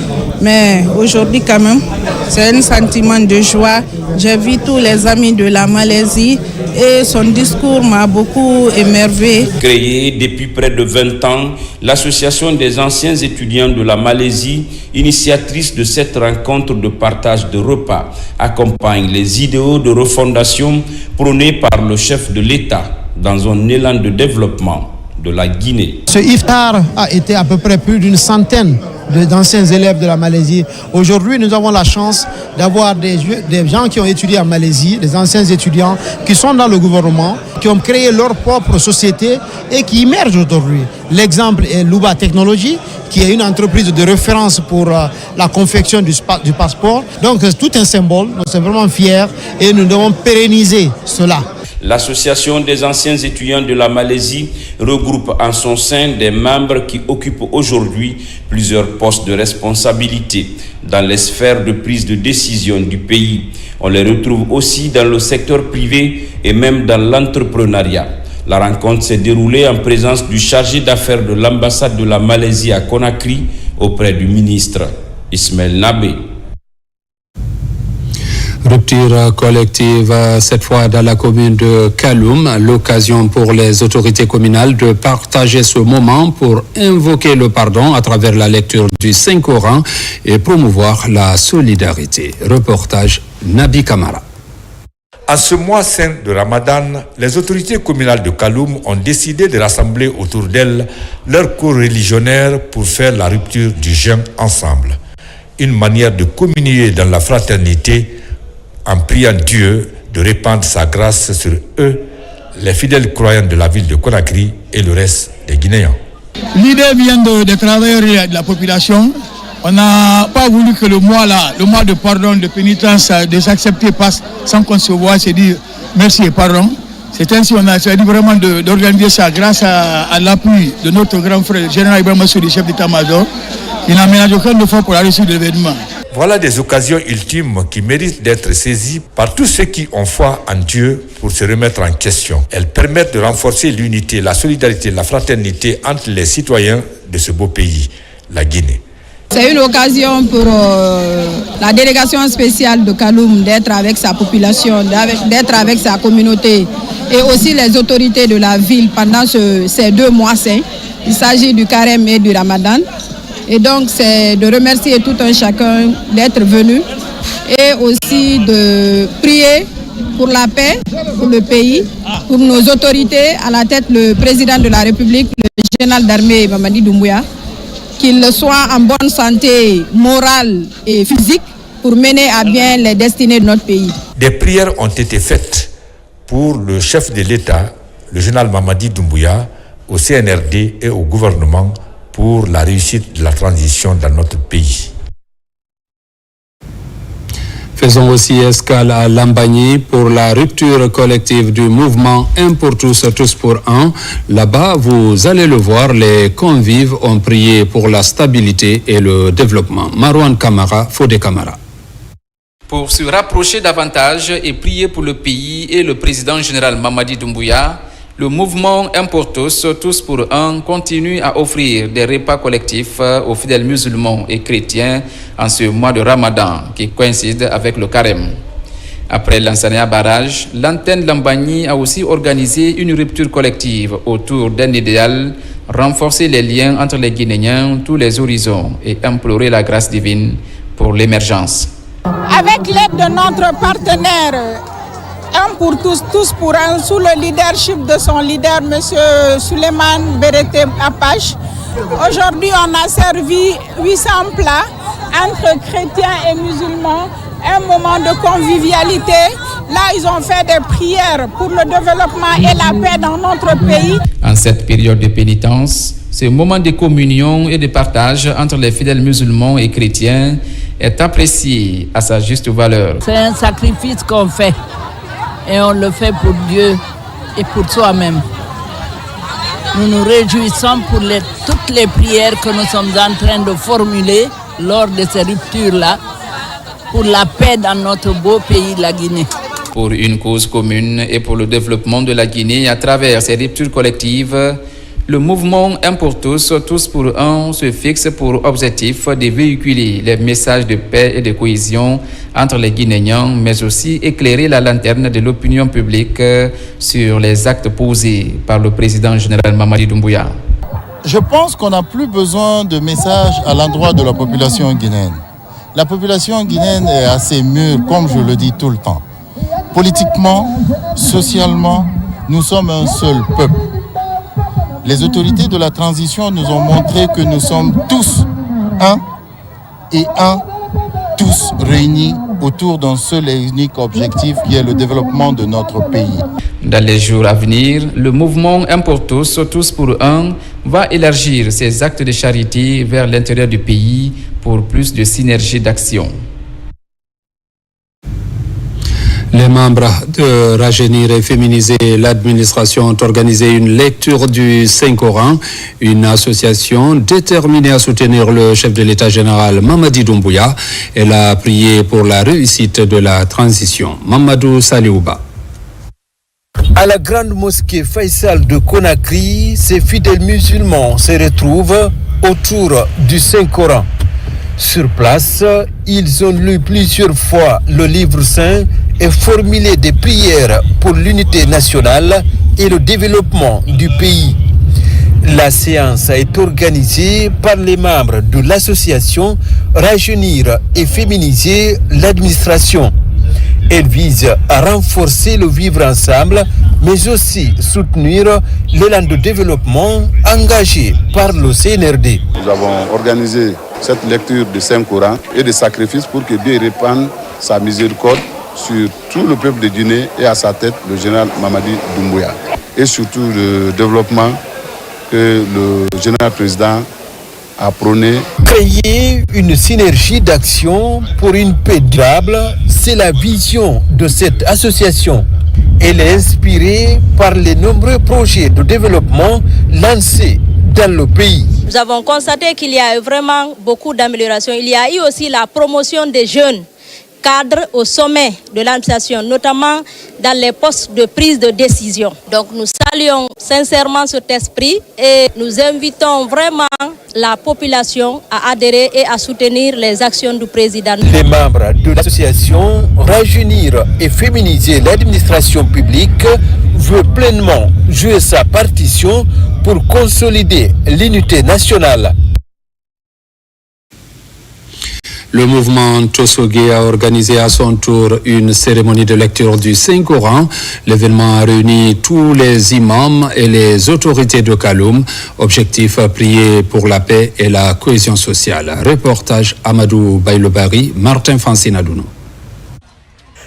Mais aujourd'hui quand même, c'est un sentiment de joie. J'ai vu tous les amis de la Malaisie et son discours m'a beaucoup émerveillé. Créée depuis près de 20 ans, l'Association des anciens étudiants de la Malaisie, initiatrice de cette rencontre de partage de repas, accompagne les idéaux de refondation prônés par le chef de l'État dans un élan de développement de la Guinée. Ce iftar a été à peu près plus d'une centaine d'anciens élèves de la Malaisie. Aujourd'hui, nous avons la chance d'avoir des gens qui ont étudié en Malaisie, des anciens étudiants qui sont dans le gouvernement, qui ont créé leur propre société et qui émergent aujourd'hui. L'exemple est Luba Technology, qui est une entreprise de référence pour la confection du passeport. Donc, c'est tout un symbole. Nous sommes vraiment fiers et nous devons pérenniser cela. L'Association des anciens étudiants de la Malaisie regroupe en son sein des membres qui occupent aujourd'hui plusieurs postes de responsabilité dans les sphères de prise de décision du pays. On les retrouve aussi dans le secteur privé et même dans l'entrepreneuriat. La rencontre s'est déroulée en présence du chargé d'affaires de l'ambassade de la Malaisie à Conakry auprès du ministre Ismaël Nabé. Rupture collective, cette fois dans la commune de Kaloum, l'occasion pour les autorités communales de partager ce moment pour invoquer le pardon à travers la lecture du Saint-Coran et promouvoir la solidarité. Reportage Nabi Kamara. En ce mois saint de Ramadan, les autorités communales de Kaloum ont décidé de rassembler autour d'elles leurs co-religionnaires pour faire la rupture du jeûne ensemble. Une manière de communier dans la fraternité en priant Dieu de répandre sa grâce sur eux, les fidèles croyants de la ville de Conakry et le reste des Guinéens. L'idée vient de travers de la population. On n'a pas voulu que le mois de pardon, de pénitence, de s'accepter passe sans qu'on se voit, c'est dire merci et pardon. C'est ainsi qu'on a choisi vraiment d'organiser ça grâce à l'appui de notre grand frère, général Ibrahim Massoudi, chef d'état-major, qui n'aménage aucun effort pour la réussite de l'événement. Voilà des occasions ultimes qui méritent d'être saisies par tous ceux qui ont foi en Dieu pour se remettre en question. Elles permettent de renforcer l'unité, la solidarité, la fraternité entre les citoyens de ce beau pays, la Guinée. C'est une occasion pour la délégation spéciale de Kaloum d'être avec sa population, d'être avec sa communauté et aussi les autorités de la ville pendant ces 2 mois saints. Il s'agit du carême et du ramadan. Et donc c'est de remercier tout un chacun d'être venu et aussi de prier pour la paix, pour le pays, pour nos autorités, à la tête le président de la République, le général d'armée Mamadi Doumbouya, qu'il soit en bonne santé morale et physique pour mener à bien les destinées de notre pays. Des prières ont été faites pour le chef de l'État, le général Mamadi Doumbouya, au CNRD et au gouvernement pour la réussite de la transition dans notre pays. Faisons aussi escale à Lambagny pour la rupture collective du mouvement Un pour tous, tous pour un. Là-bas, vous allez le voir, les convives ont prié pour la stabilité et le développement. Marouane Kamara, Fodé Kamara. Pour se rapprocher davantage et prier pour le pays et le président général Mamadi Doumbouya, le mouvement Un pour tous, tous pour un continue à offrir des repas collectifs aux fidèles musulmans et chrétiens en ce mois de Ramadan qui coïncide avec le carême. Après l'Ansania Barrage, l'antenne Lambagny a aussi organisé une rupture collective autour d'un idéal, renforcer les liens entre les Guinéens, tous les horizons et implorer la grâce divine pour l'émergence. Avec l'aide de notre partenaire Un pour tous, tous pour un, sous le leadership de son leader, M. Suleiman Berete Apache. Aujourd'hui, on a servi 800 plats entre chrétiens et musulmans, un moment de convivialité. Là, ils ont fait des prières pour le développement et la paix dans notre pays. En cette période de pénitence, ce moment de communion et de partage entre les fidèles musulmans et chrétiens est apprécié à sa juste valeur. C'est un sacrifice qu'on fait. Et on le fait pour Dieu et pour soi-même. Nous nous réjouissons pour toutes les prières que nous sommes en train de formuler lors de ces ruptures-là pour la paix dans notre beau pays, la Guinée. Pour une cause commune et pour le développement de la Guinée à travers ces ruptures collectives, le mouvement Un pour tous, tous pour un se fixe pour objectif de véhiculer les messages de paix et de cohésion entre les Guinéens, mais aussi éclairer la lanterne de l'opinion publique sur les actes posés par le président général Mamadi Doumbouya. Je pense qu'on n'a plus besoin de messages à l'endroit de la population guinéenne. La population guinéenne est assez mûre, comme je le dis tout le temps. Politiquement, socialement, nous sommes un seul peuple. Les autorités de la transition nous ont montré que nous sommes tous un et un, tous réunis autour d'un seul et unique objectif qui est le développement de notre pays. Dans les jours à venir, le mouvement Un pour tous, tous pour un va élargir ses actes de charité vers l'intérieur du pays pour plus de synergie d'action. Les membres de Rajeunir et Féminiser l'administration ont organisé une lecture du Saint-Coran, une association déterminée à soutenir le chef de l'État général Mamadi Doumbouya. Elle a prié pour la réussite de la transition. Mamadou Saliouba. À la grande mosquée Faisal de Conakry, ces fidèles musulmans se retrouvent autour du Saint-Coran. Sur place, ils ont lu plusieurs fois le livre saint et formulé des prières pour l'unité nationale et le développement du pays. La séance a été organisée par les membres de l'association Rajeunir et Féminiser l'administration. Elle vise à renforcer le vivre ensemble, mais aussi soutenir l'élan de développement engagé par le CNRD. Nous avons organisé cette lecture du Saint-Coran et des sacrifices pour que Dieu répande sa miséricorde sur tout le peuple de Guinée et à sa tête le général Mamadi Doumbouya. Et surtout le développement que le général président a prôné. Créer une synergie d'action pour une paix durable, c'est la vision de cette association. Elle est inspirée par les nombreux projets de développement lancés dans le pays. Nous avons constaté qu'il y a vraiment beaucoup d'améliorations. Il y a eu aussi la promotion des jeunes cadres au sommet de l'administration, notamment dans les postes de prise de décision. Donc nous saluons sincèrement cet esprit et nous invitons vraiment la population à adhérer et à soutenir les actions du président. Les membres de l'association Rajeunir et Féminiser l'administration publique veut pleinement jouer sa partition pour consolider l'unité nationale. Le mouvement Tosogé a organisé à son tour une cérémonie de lecture du Saint-Coran. L'événement a réuni tous les imams et les autorités de Kaloum. Objectif, prier pour la paix et la cohésion sociale. Reportage Amadou Bailobari, Martin Fancinadouno.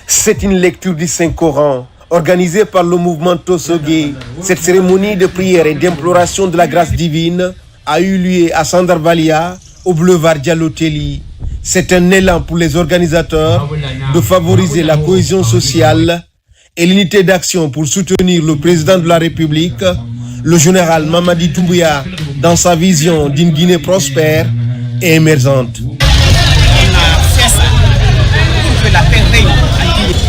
C'est une lecture du Saint-Coran organisée par le mouvement Tosogé. Cette cérémonie de prière et d'imploration de la grâce divine a eu lieu à Sandarvalia, au boulevard Diallo-Telli. C'est un élan pour les organisateurs de favoriser la cohésion sociale et l'unité d'action pour soutenir le président de la République, le général Mamadi Doumbouya, dans sa vision d'une Guinée prospère et émergente. On a fait ça pour que la paix règne.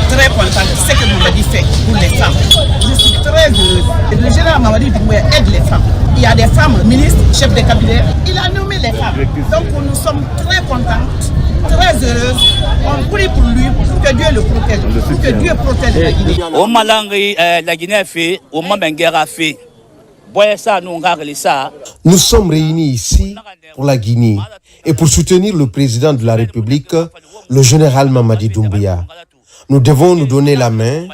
Très content de ce que Mamadi fait pour les femmes. Je suis très heureuse. Le général Mamadi Doumbouya aide les femmes. Il y a des femmes ministres, chefs de cabinet. Il a nommé les femmes. Donc nous sommes très contentes, très heureuses. On prie pour lui, pour que Dieu le protège, pour que Dieu protège la Guinée. Au Malangri, la Guinée a fait, au Mamenguera a fait. Nous sommes réunis ici pour la Guinée et pour soutenir le président de la République, le général Mamadi Doumbouya. Nous devons nous donner la main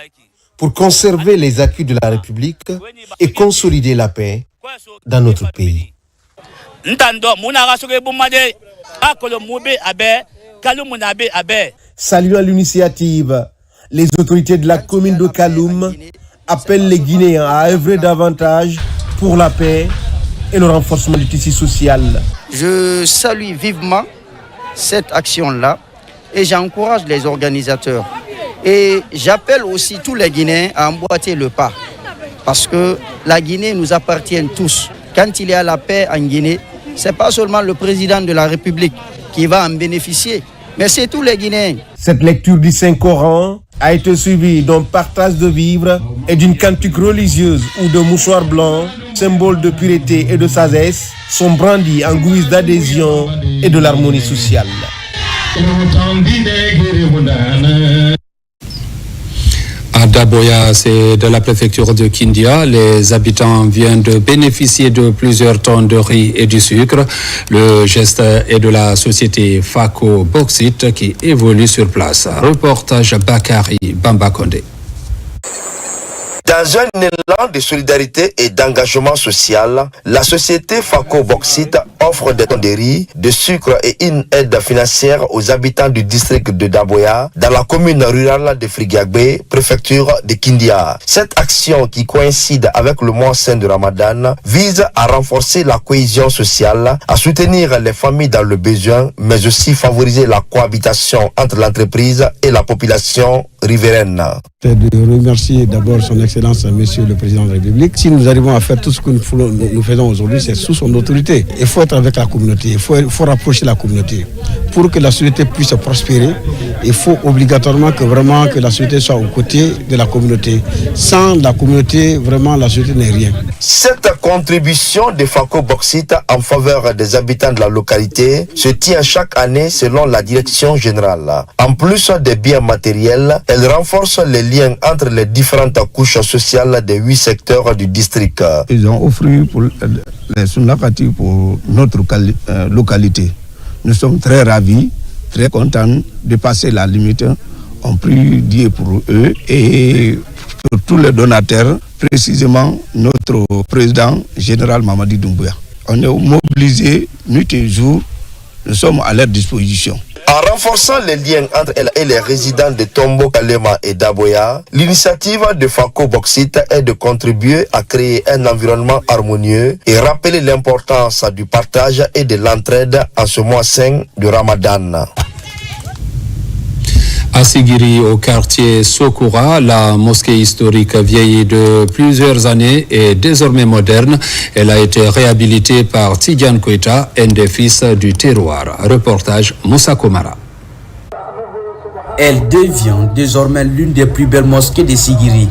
pour conserver les acquis de la République et consolider la paix dans notre pays. Saluant l'initiative, les autorités de la commune de Kaloum appellent les Guinéens à œuvrer davantage pour la paix et le renforcement du tissu social. Je salue vivement cette action-là et j'encourage les organisateurs. Et j'appelle aussi tous les Guinéens à emboîter le pas. Parce que la Guinée nous appartient tous. Quand il y a la paix en Guinée, ce n'est pas seulement le président de la République qui va en bénéficier, mais c'est tous les Guinéens. Cette lecture du Saint-Coran a été suivie d'un partage de vivres et d'une cantique religieuse où de mouchoirs blancs, symboles de pureté et de sagesse, sont brandis en guise d'adhésion et de l'harmonie sociale. À Daboya, c'est de la préfecture de Kindia. Les habitants viennent de bénéficier de plusieurs tonnes de riz et du sucre. Le geste est de la société Fako Bauxite qui évolue sur place. Reportage Bakari Bambakonde. Dans un élan de solidarité et d'engagement social, la société Fako Bauxite offre des tonnes de riz, de sucre et une aide financière aux habitants du district de Daboya, dans la commune rurale de Frigiagbe, préfecture de Kindia. Cette action, qui coïncide avec le mois saint de Ramadan, vise à renforcer la cohésion sociale, à soutenir les familles dans le besoin, mais aussi favoriser la cohabitation entre l'entreprise et la population riveraine. C'est de remercier d'abord son Excellence Excellence Monsieur le Président de la République. Si nous arrivons à faire tout ce que nous faisons aujourd'hui, c'est sous son autorité. Il faut être avec la communauté, il faut rapprocher la communauté. Pour que la société puisse prospérer, il faut obligatoirement que la société soit aux côtés de la communauté. Sans la communauté, vraiment, la société n'est rien. Cette contribution de FACO Bauxite en faveur des habitants de la localité se tient chaque année selon la direction générale. En plus des biens matériels, elle renforce les liens entre les différentes couches sociales des 8 secteurs du district. Ils ont offert pour les Sunakati pour notre localité. Nous sommes très ravis, très contents de passer la limite. On prie Dieu pour eux et pour tous les donateurs, précisément notre président général Mamadi Doumbouya. On est mobilisés nuit et jour, nous sommes à leur disposition. En renforçant les liens entre elle et les résidents de Tombo, Kalema et Daboya, l'initiative de FACO Bauxite est de contribuer à créer un environnement harmonieux et rappeler l'importance du partage et de l'entraide en ce mois saint du Ramadan. À Sigiri, au quartier Sokura, la mosquée historique vieillie de plusieurs années est désormais moderne. Elle a été réhabilitée par Tidiane Koita, un des fils du terroir. Reportage Moussa Komara. Elle devient désormais l'une des plus belles mosquées de Sigiri.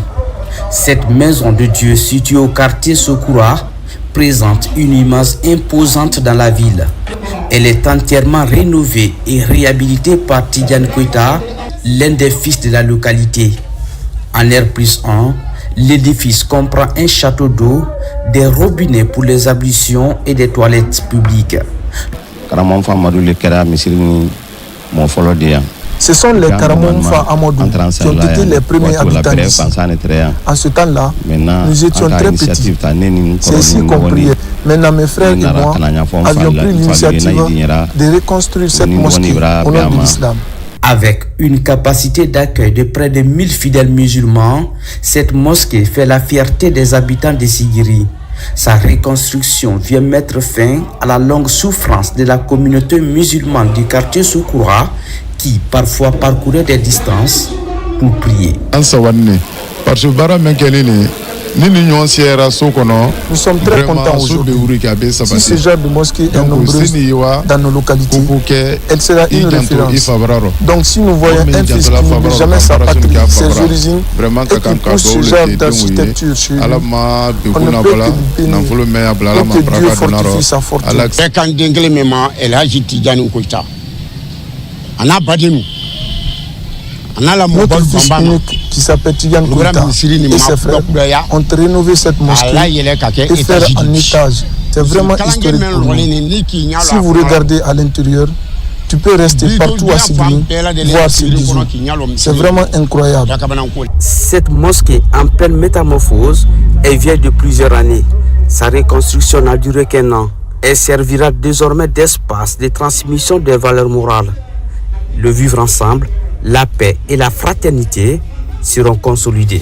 Cette maison de Dieu située au quartier Sokura présente une image imposante dans la ville. Elle est entièrement rénovée et réhabilitée par Tidiane Koita, l'un des fils de la localité. En R+1, l'édifice comprend un château d'eau, des robinets pour les ablutions et des toilettes publiques. Ce sont les Karamonfa Amadou qui ont été les premiers habitants ici. En ce temps-là, nous étions très petits. C'est ici qu'on priait. Maintenant, mes frères et moi avions pris l'initiative de reconstruire cette mosquée au nom de l'islam. Avec une capacité d'accueil de près de 1000 fidèles musulmans, cette mosquée fait la fierté des habitants de Sigiri. Sa reconstruction vient mettre fin à la longue souffrance de la communauté musulmane du quartier Sokura qui parfois parcourait des distances pour prier. Nous sommes très contents aujourd'hui. Si ce genre de mosquée est nombreuse dans nos localités, elle sera une référence. Donc si nous voyons un fils qui n'oublie jamais sa patrie, ses origines, et qui pousse ce genre d'architecture chez lui, on ne peut que bénir et que Dieu fortifie sa fortune. Notre fils unique qui s'appelle Tidiane Koita et ses frères ont rénové cette mosquée et fait en étage. C'est vraiment historique pour nous. Si vous regardez à l'intérieur, tu peux rester partout à Sigiri, voir ces bijoux. C'est vraiment incroyable. Cette mosquée en pleine métamorphose est vieille de plusieurs années. Sa reconstruction n'a duré qu'un an. Elle servira désormais d'espace de transmission des valeurs morales. Le vivre ensemble, la paix et la fraternité seront consolidés.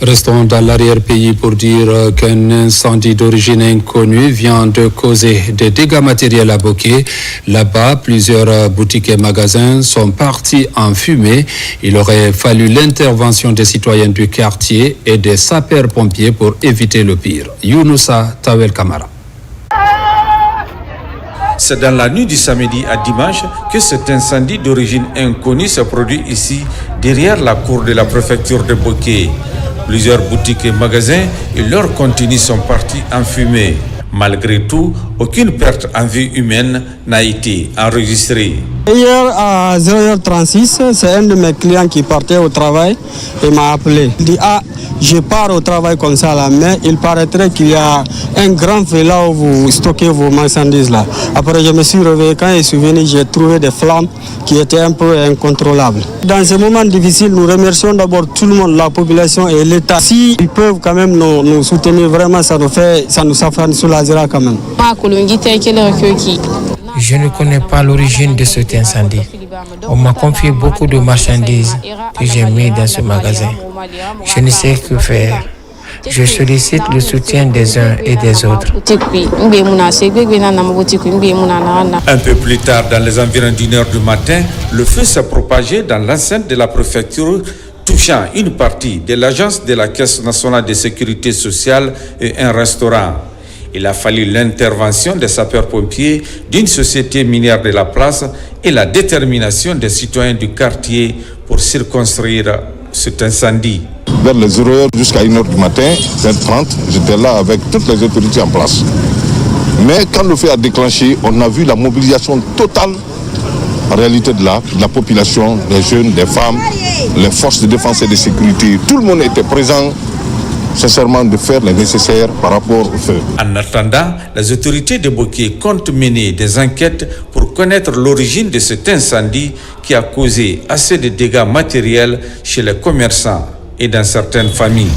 Restons dans l'arrière-pays pour dire qu'un incendie d'origine inconnue vient de causer des dégâts matériels à Boké. Là-bas, plusieurs boutiques et magasins sont partis en fumée. Il aurait fallu l'intervention des citoyens du quartier et des sapeurs-pompiers pour éviter le pire. Younoussa Tawel Kamara. C'est dans la nuit du samedi à dimanche que cet incendie d'origine inconnue se produit ici, derrière la cour de la préfecture de Boké. Plusieurs boutiques et magasins et leurs contenus sont partis en fumée. Malgré tout, aucune perte en vie humaine n'a été enregistrée. Hier à 0h36, c'est un de mes clients qui partait au travail et m'a appelé. Il dit je pars au travail comme ça là, mais il paraîtrait qu'il y a un grand feu là où vous stockez vos marchandises là. Après je me suis réveillé, quand je suis venu, j'ai trouvé des flammes qui étaient un peu incontrôlables. Dans ces moments difficiles, nous remercions d'abord tout le monde, la population et l'État. S'ils peuvent quand même nous soutenir, vraiment ça nous soulagera quand même. Je ne connais pas l'origine de cet incendie. On m'a confié beaucoup de marchandises que j'ai mis dans ce magasin. Je ne sais que faire. Je sollicite le soutien des uns et des autres. Un peu plus tard, dans les environs d'1h du matin, le feu s'est propagé dans l'enceinte de la préfecture touchant une partie de l'agence de la Caisse nationale de sécurité sociale et un restaurant. Il a fallu l'intervention des sapeurs-pompiers, d'une société minière de la place et la détermination des citoyens du quartier pour circonscrire cet incendie. Vers les 0h jusqu'à 1h du matin, 20h30, j'étais là avec toutes les autorités en place. Mais quand le feu a déclenché, on a vu la mobilisation totale en réalité de la population, des jeunes, des femmes, les forces de défense et de sécurité. Tout le monde était présent, sincèrement, de faire le nécessaire par rapport au feu. En attendant, les autorités de Boké comptent mener des enquêtes pour connaître l'origine de cet incendie qui a causé assez de dégâts matériels chez les commerçants et dans certaines familles.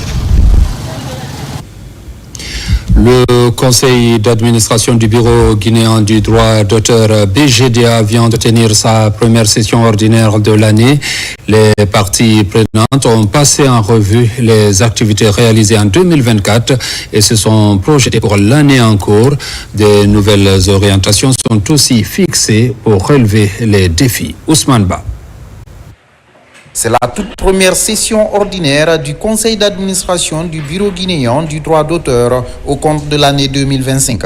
Le conseil d'administration du bureau guinéen du droit d'auteur BGDA vient de tenir sa première session ordinaire de l'année. Les parties prenantes ont passé en revue les activités réalisées en 2024 et se sont projetées pour l'année en cours. Des nouvelles orientations sont aussi fixées pour relever les défis. Ousmane Ba. C'est la toute première session ordinaire du conseil d'administration du bureau guinéen du droit d'auteur au compte de l'année 2025.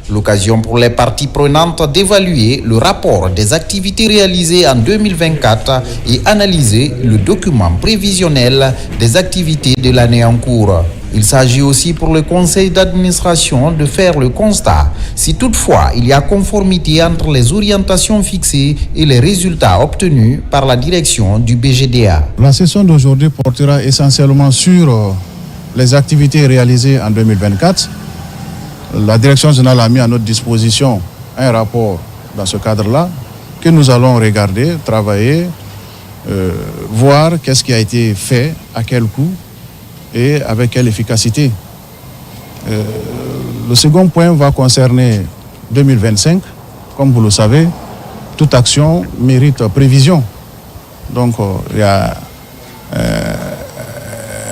L'occasion pour les parties prenantes d'évaluer le rapport des activités réalisées en 2024 et analyser le document prévisionnel des activités de l'année en cours. Il s'agit aussi pour le conseil d'administration de faire le constat si toutefois il y a conformité entre les orientations fixées et les résultats obtenus par la direction du BGDA. La session d'aujourd'hui portera essentiellement sur les activités réalisées en 2024. La direction générale a mis à notre disposition un rapport dans ce cadre-là que nous allons regarder, travailler, voir qu'est-ce qui a été fait, à quel coût et avec quelle efficacité. Le second point va concerner 2025. Comme vous le savez, toute action mérite prévision. Donc, il y a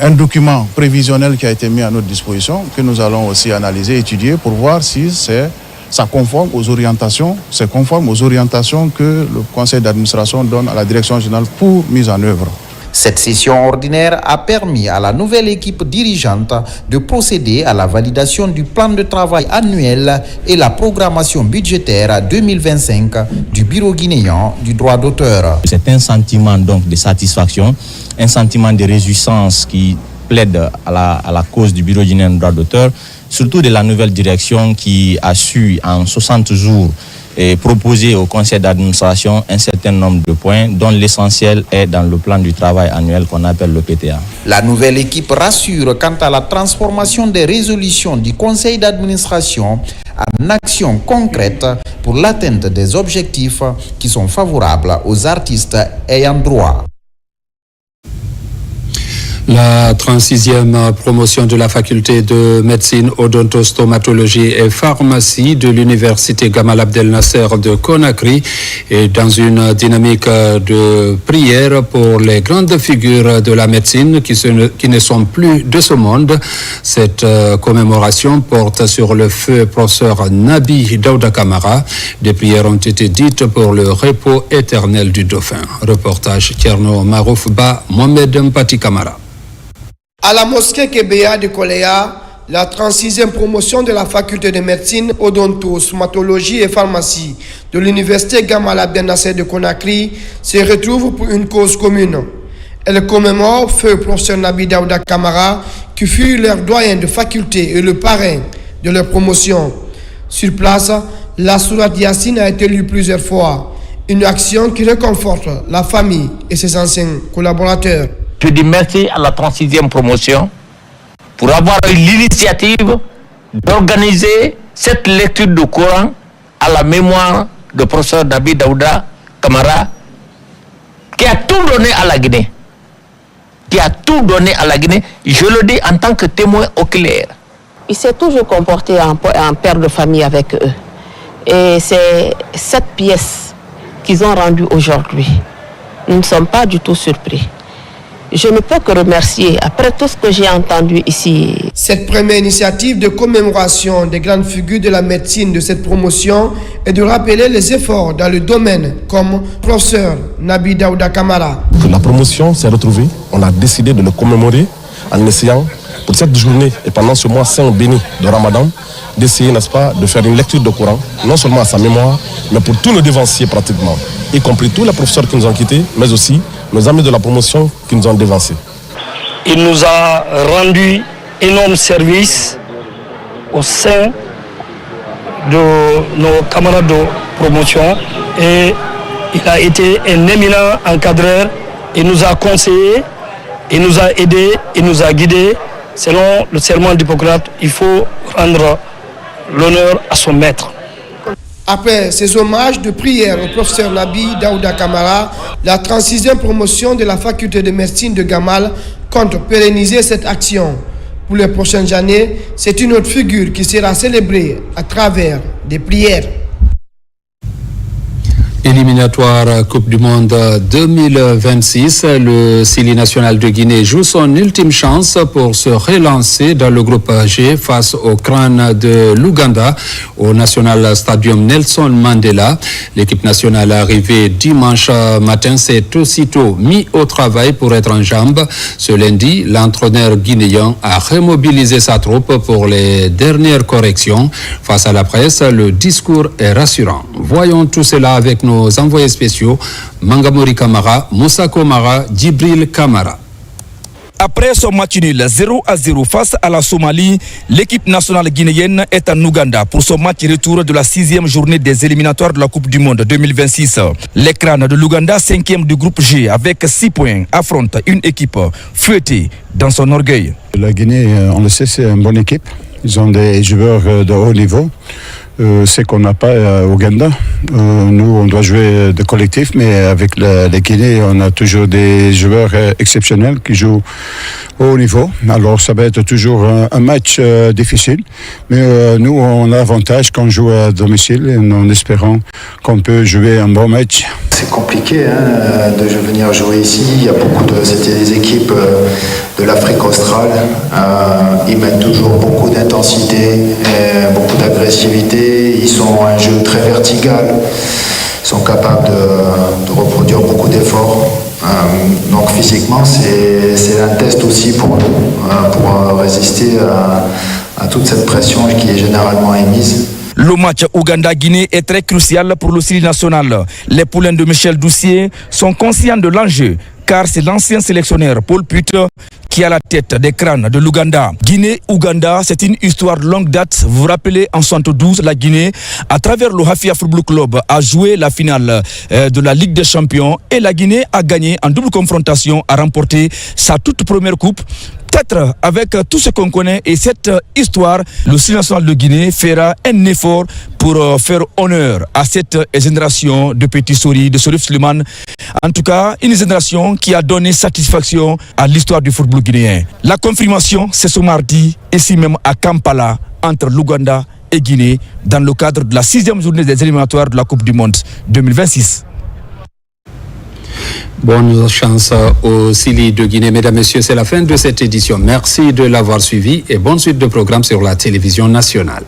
un document prévisionnel qui a été mis à notre disposition que nous allons aussi analyser, étudier pour voir si ça conforme aux orientations, c'est conforme aux orientations que le conseil d'administration donne à la direction générale pour mise en œuvre. Cette session ordinaire a permis à la nouvelle équipe dirigeante de procéder à la validation du plan de travail annuel et la programmation budgétaire 2025 du bureau guinéen du droit d'auteur. C'est un sentiment donc de satisfaction, un sentiment de réjouissance qui plaide à la cause du bureau guinéen du droit d'auteur, surtout de la nouvelle direction qui a su en 60 jours et proposer au conseil d'administration un certain nombre de points dont l'essentiel est dans le plan du travail annuel qu'on appelle le PTA. La nouvelle équipe rassure quant à la transformation des résolutions du conseil d'administration en actions concrètes pour l'atteinte des objectifs qui sont favorables aux artistes ayant droit. La 36e promotion de la faculté de médecine, odontostomatologie et pharmacie de l'université Gamal Abdel Nasser de Conakry est dans une dynamique de prière pour les grandes figures de la médecine qui ne sont plus de ce monde. Cette commémoration porte sur le feu professeur Nabi Daouda Kamara. Des prières ont été dites pour le repos éternel du dauphin. Reportage Tierno Maroufba, Mohamed Mpati Kamara. À la mosquée Kébéa de Koléa, la 36e promotion de la faculté de médecine, odontostomatologie et pharmacie de l'université Gamal Abdel Nasser de Conakry se retrouve pour une cause commune. Elle commémore feu professeur Nabi Daouda Kamara, qui fut leur doyen de faculté et le parrain de leur promotion. Sur place, la sourate Yassine a été lue plusieurs fois, une action qui réconforte la famille et ses anciens collaborateurs. Je dis merci à la 36e promotion pour avoir eu l'initiative d'organiser cette lecture du Coran à la mémoire du professeur Nabi Daouda Kamara, qui a tout donné à la Guinée. Je le dis en tant que témoin oculaire. Il s'est toujours comporté en père de famille avec eux. Et c'est cette pièce qu'ils ont rendue aujourd'hui. Nous ne sommes pas du tout surpris. je ne peux que remercier après tout ce que j'ai entendu ici. Cette première initiative de commémoration des grandes figures de la médecine de cette promotion est de rappeler les efforts dans le domaine comme professeur Nabi Daouda Kamara. La promotion s'est retrouvée, on a décidé de le commémorer en essayant pour cette journée et pendant ce mois saint béni de Ramadan, d'essayer, n'est-ce pas, de faire une lecture de Coran, non seulement à sa mémoire, mais pour tous nos devanciers pratiquement, y compris tous les professeurs qui nous ont quittés, mais aussi nos amis de la promotion qui nous ont dévancés. Il nous a rendu énorme service au sein de nos camarades de promotion et il a été un éminent encadreur. Il nous a conseillé, il nous a aidés, il nous a guidés. Selon le serment d'Hippocrate, il faut rendre l'honneur à son maître. Après ces hommages de prière au professeur Nabi Daouda Kamara, la 36e promotion de la faculté de médecine de Gamal compte pérenniser cette action. Pour les prochaines années, c'est une autre figure qui sera célébrée à travers des prières. Éliminatoire Coupe du Monde 2026, le Sili national de Guinée joue son ultime chance pour se relancer dans le groupe G face au crâne de l'Ouganda au National Stadium Nelson Mandela. L'équipe nationale arrivée dimanche matin s'est aussitôt mis au travail pour être en jambes. Ce lundi, l'entraîneur guinéen a remobilisé sa troupe pour les dernières corrections. Face à la presse, le discours est rassurant. Voyons tout cela avec nos envoyés spéciaux, Mangamori Kamara, Moussa Komara, Djibril Kamara. Après son match nul 0-0 face à la Somalie, l'équipe nationale guinéenne est en Ouganda pour son match retour de la 6e journée des éliminatoires de la Coupe du Monde 2026. L'écran de l'Ouganda, 5e du groupe G avec 6 points, affronte une équipe fouettée dans son orgueil. La Guinée, on le sait, c'est une bonne équipe. Ils ont des joueurs de haut niveau. C'est qu'on n'a pas au Ouganda. Nous, on doit jouer de collectif, mais avec les Guinéens, on a toujours des joueurs exceptionnels qui jouent au haut niveau. Alors, ça va être toujours un match difficile. Mais nous, on a l'avantage qu'on joue à domicile en espérant qu'on peut jouer un bon match. C'est compliqué de venir jouer ici. Il y a c'était des équipes de l'Afrique australe. Ils mettent toujours beaucoup d'intensité, beaucoup d'agressivité. Ils ont un jeu très vertical. Ils sont capables de reproduire beaucoup d'efforts. Donc physiquement, c'est un test aussi pour nous, pour résister à toute cette pression qui est généralement émise. Le match Ouganda-Guinée est très crucial pour le Sili national. Les poulains de Michel Doucier sont conscients de l'enjeu, car c'est l'ancien sélectionneur Paul Putte qui a la tête des crânes de l'Ouganda. Guinée-Ouganda, c'est une histoire de longue date. Vous vous rappelez, en 1972, la Guinée, à travers le Hafia Football Club, a joué la finale de la Ligue des Champions et la Guinée a gagné en double confrontation, a remporté sa toute première coupe. Peut-être avec tout ce qu'on connaît et cette histoire, le Sili national de Guinée fera un effort pour faire honneur à cette génération de petits souris, de Sorif Suleiman. En tout cas, une génération qui a donné satisfaction à l'histoire du football guinéen. La confirmation, c'est ce mardi, ici même à Kampala, entre l'Ouganda et Guinée, dans le cadre de la 6e journée des éliminatoires de la Coupe du Monde 2026. Bonne chance au Sili de Guinée. Mesdames, Messieurs, c'est la fin de cette édition. Merci de l'avoir suivi et bonne suite de programmes sur la télévision nationale.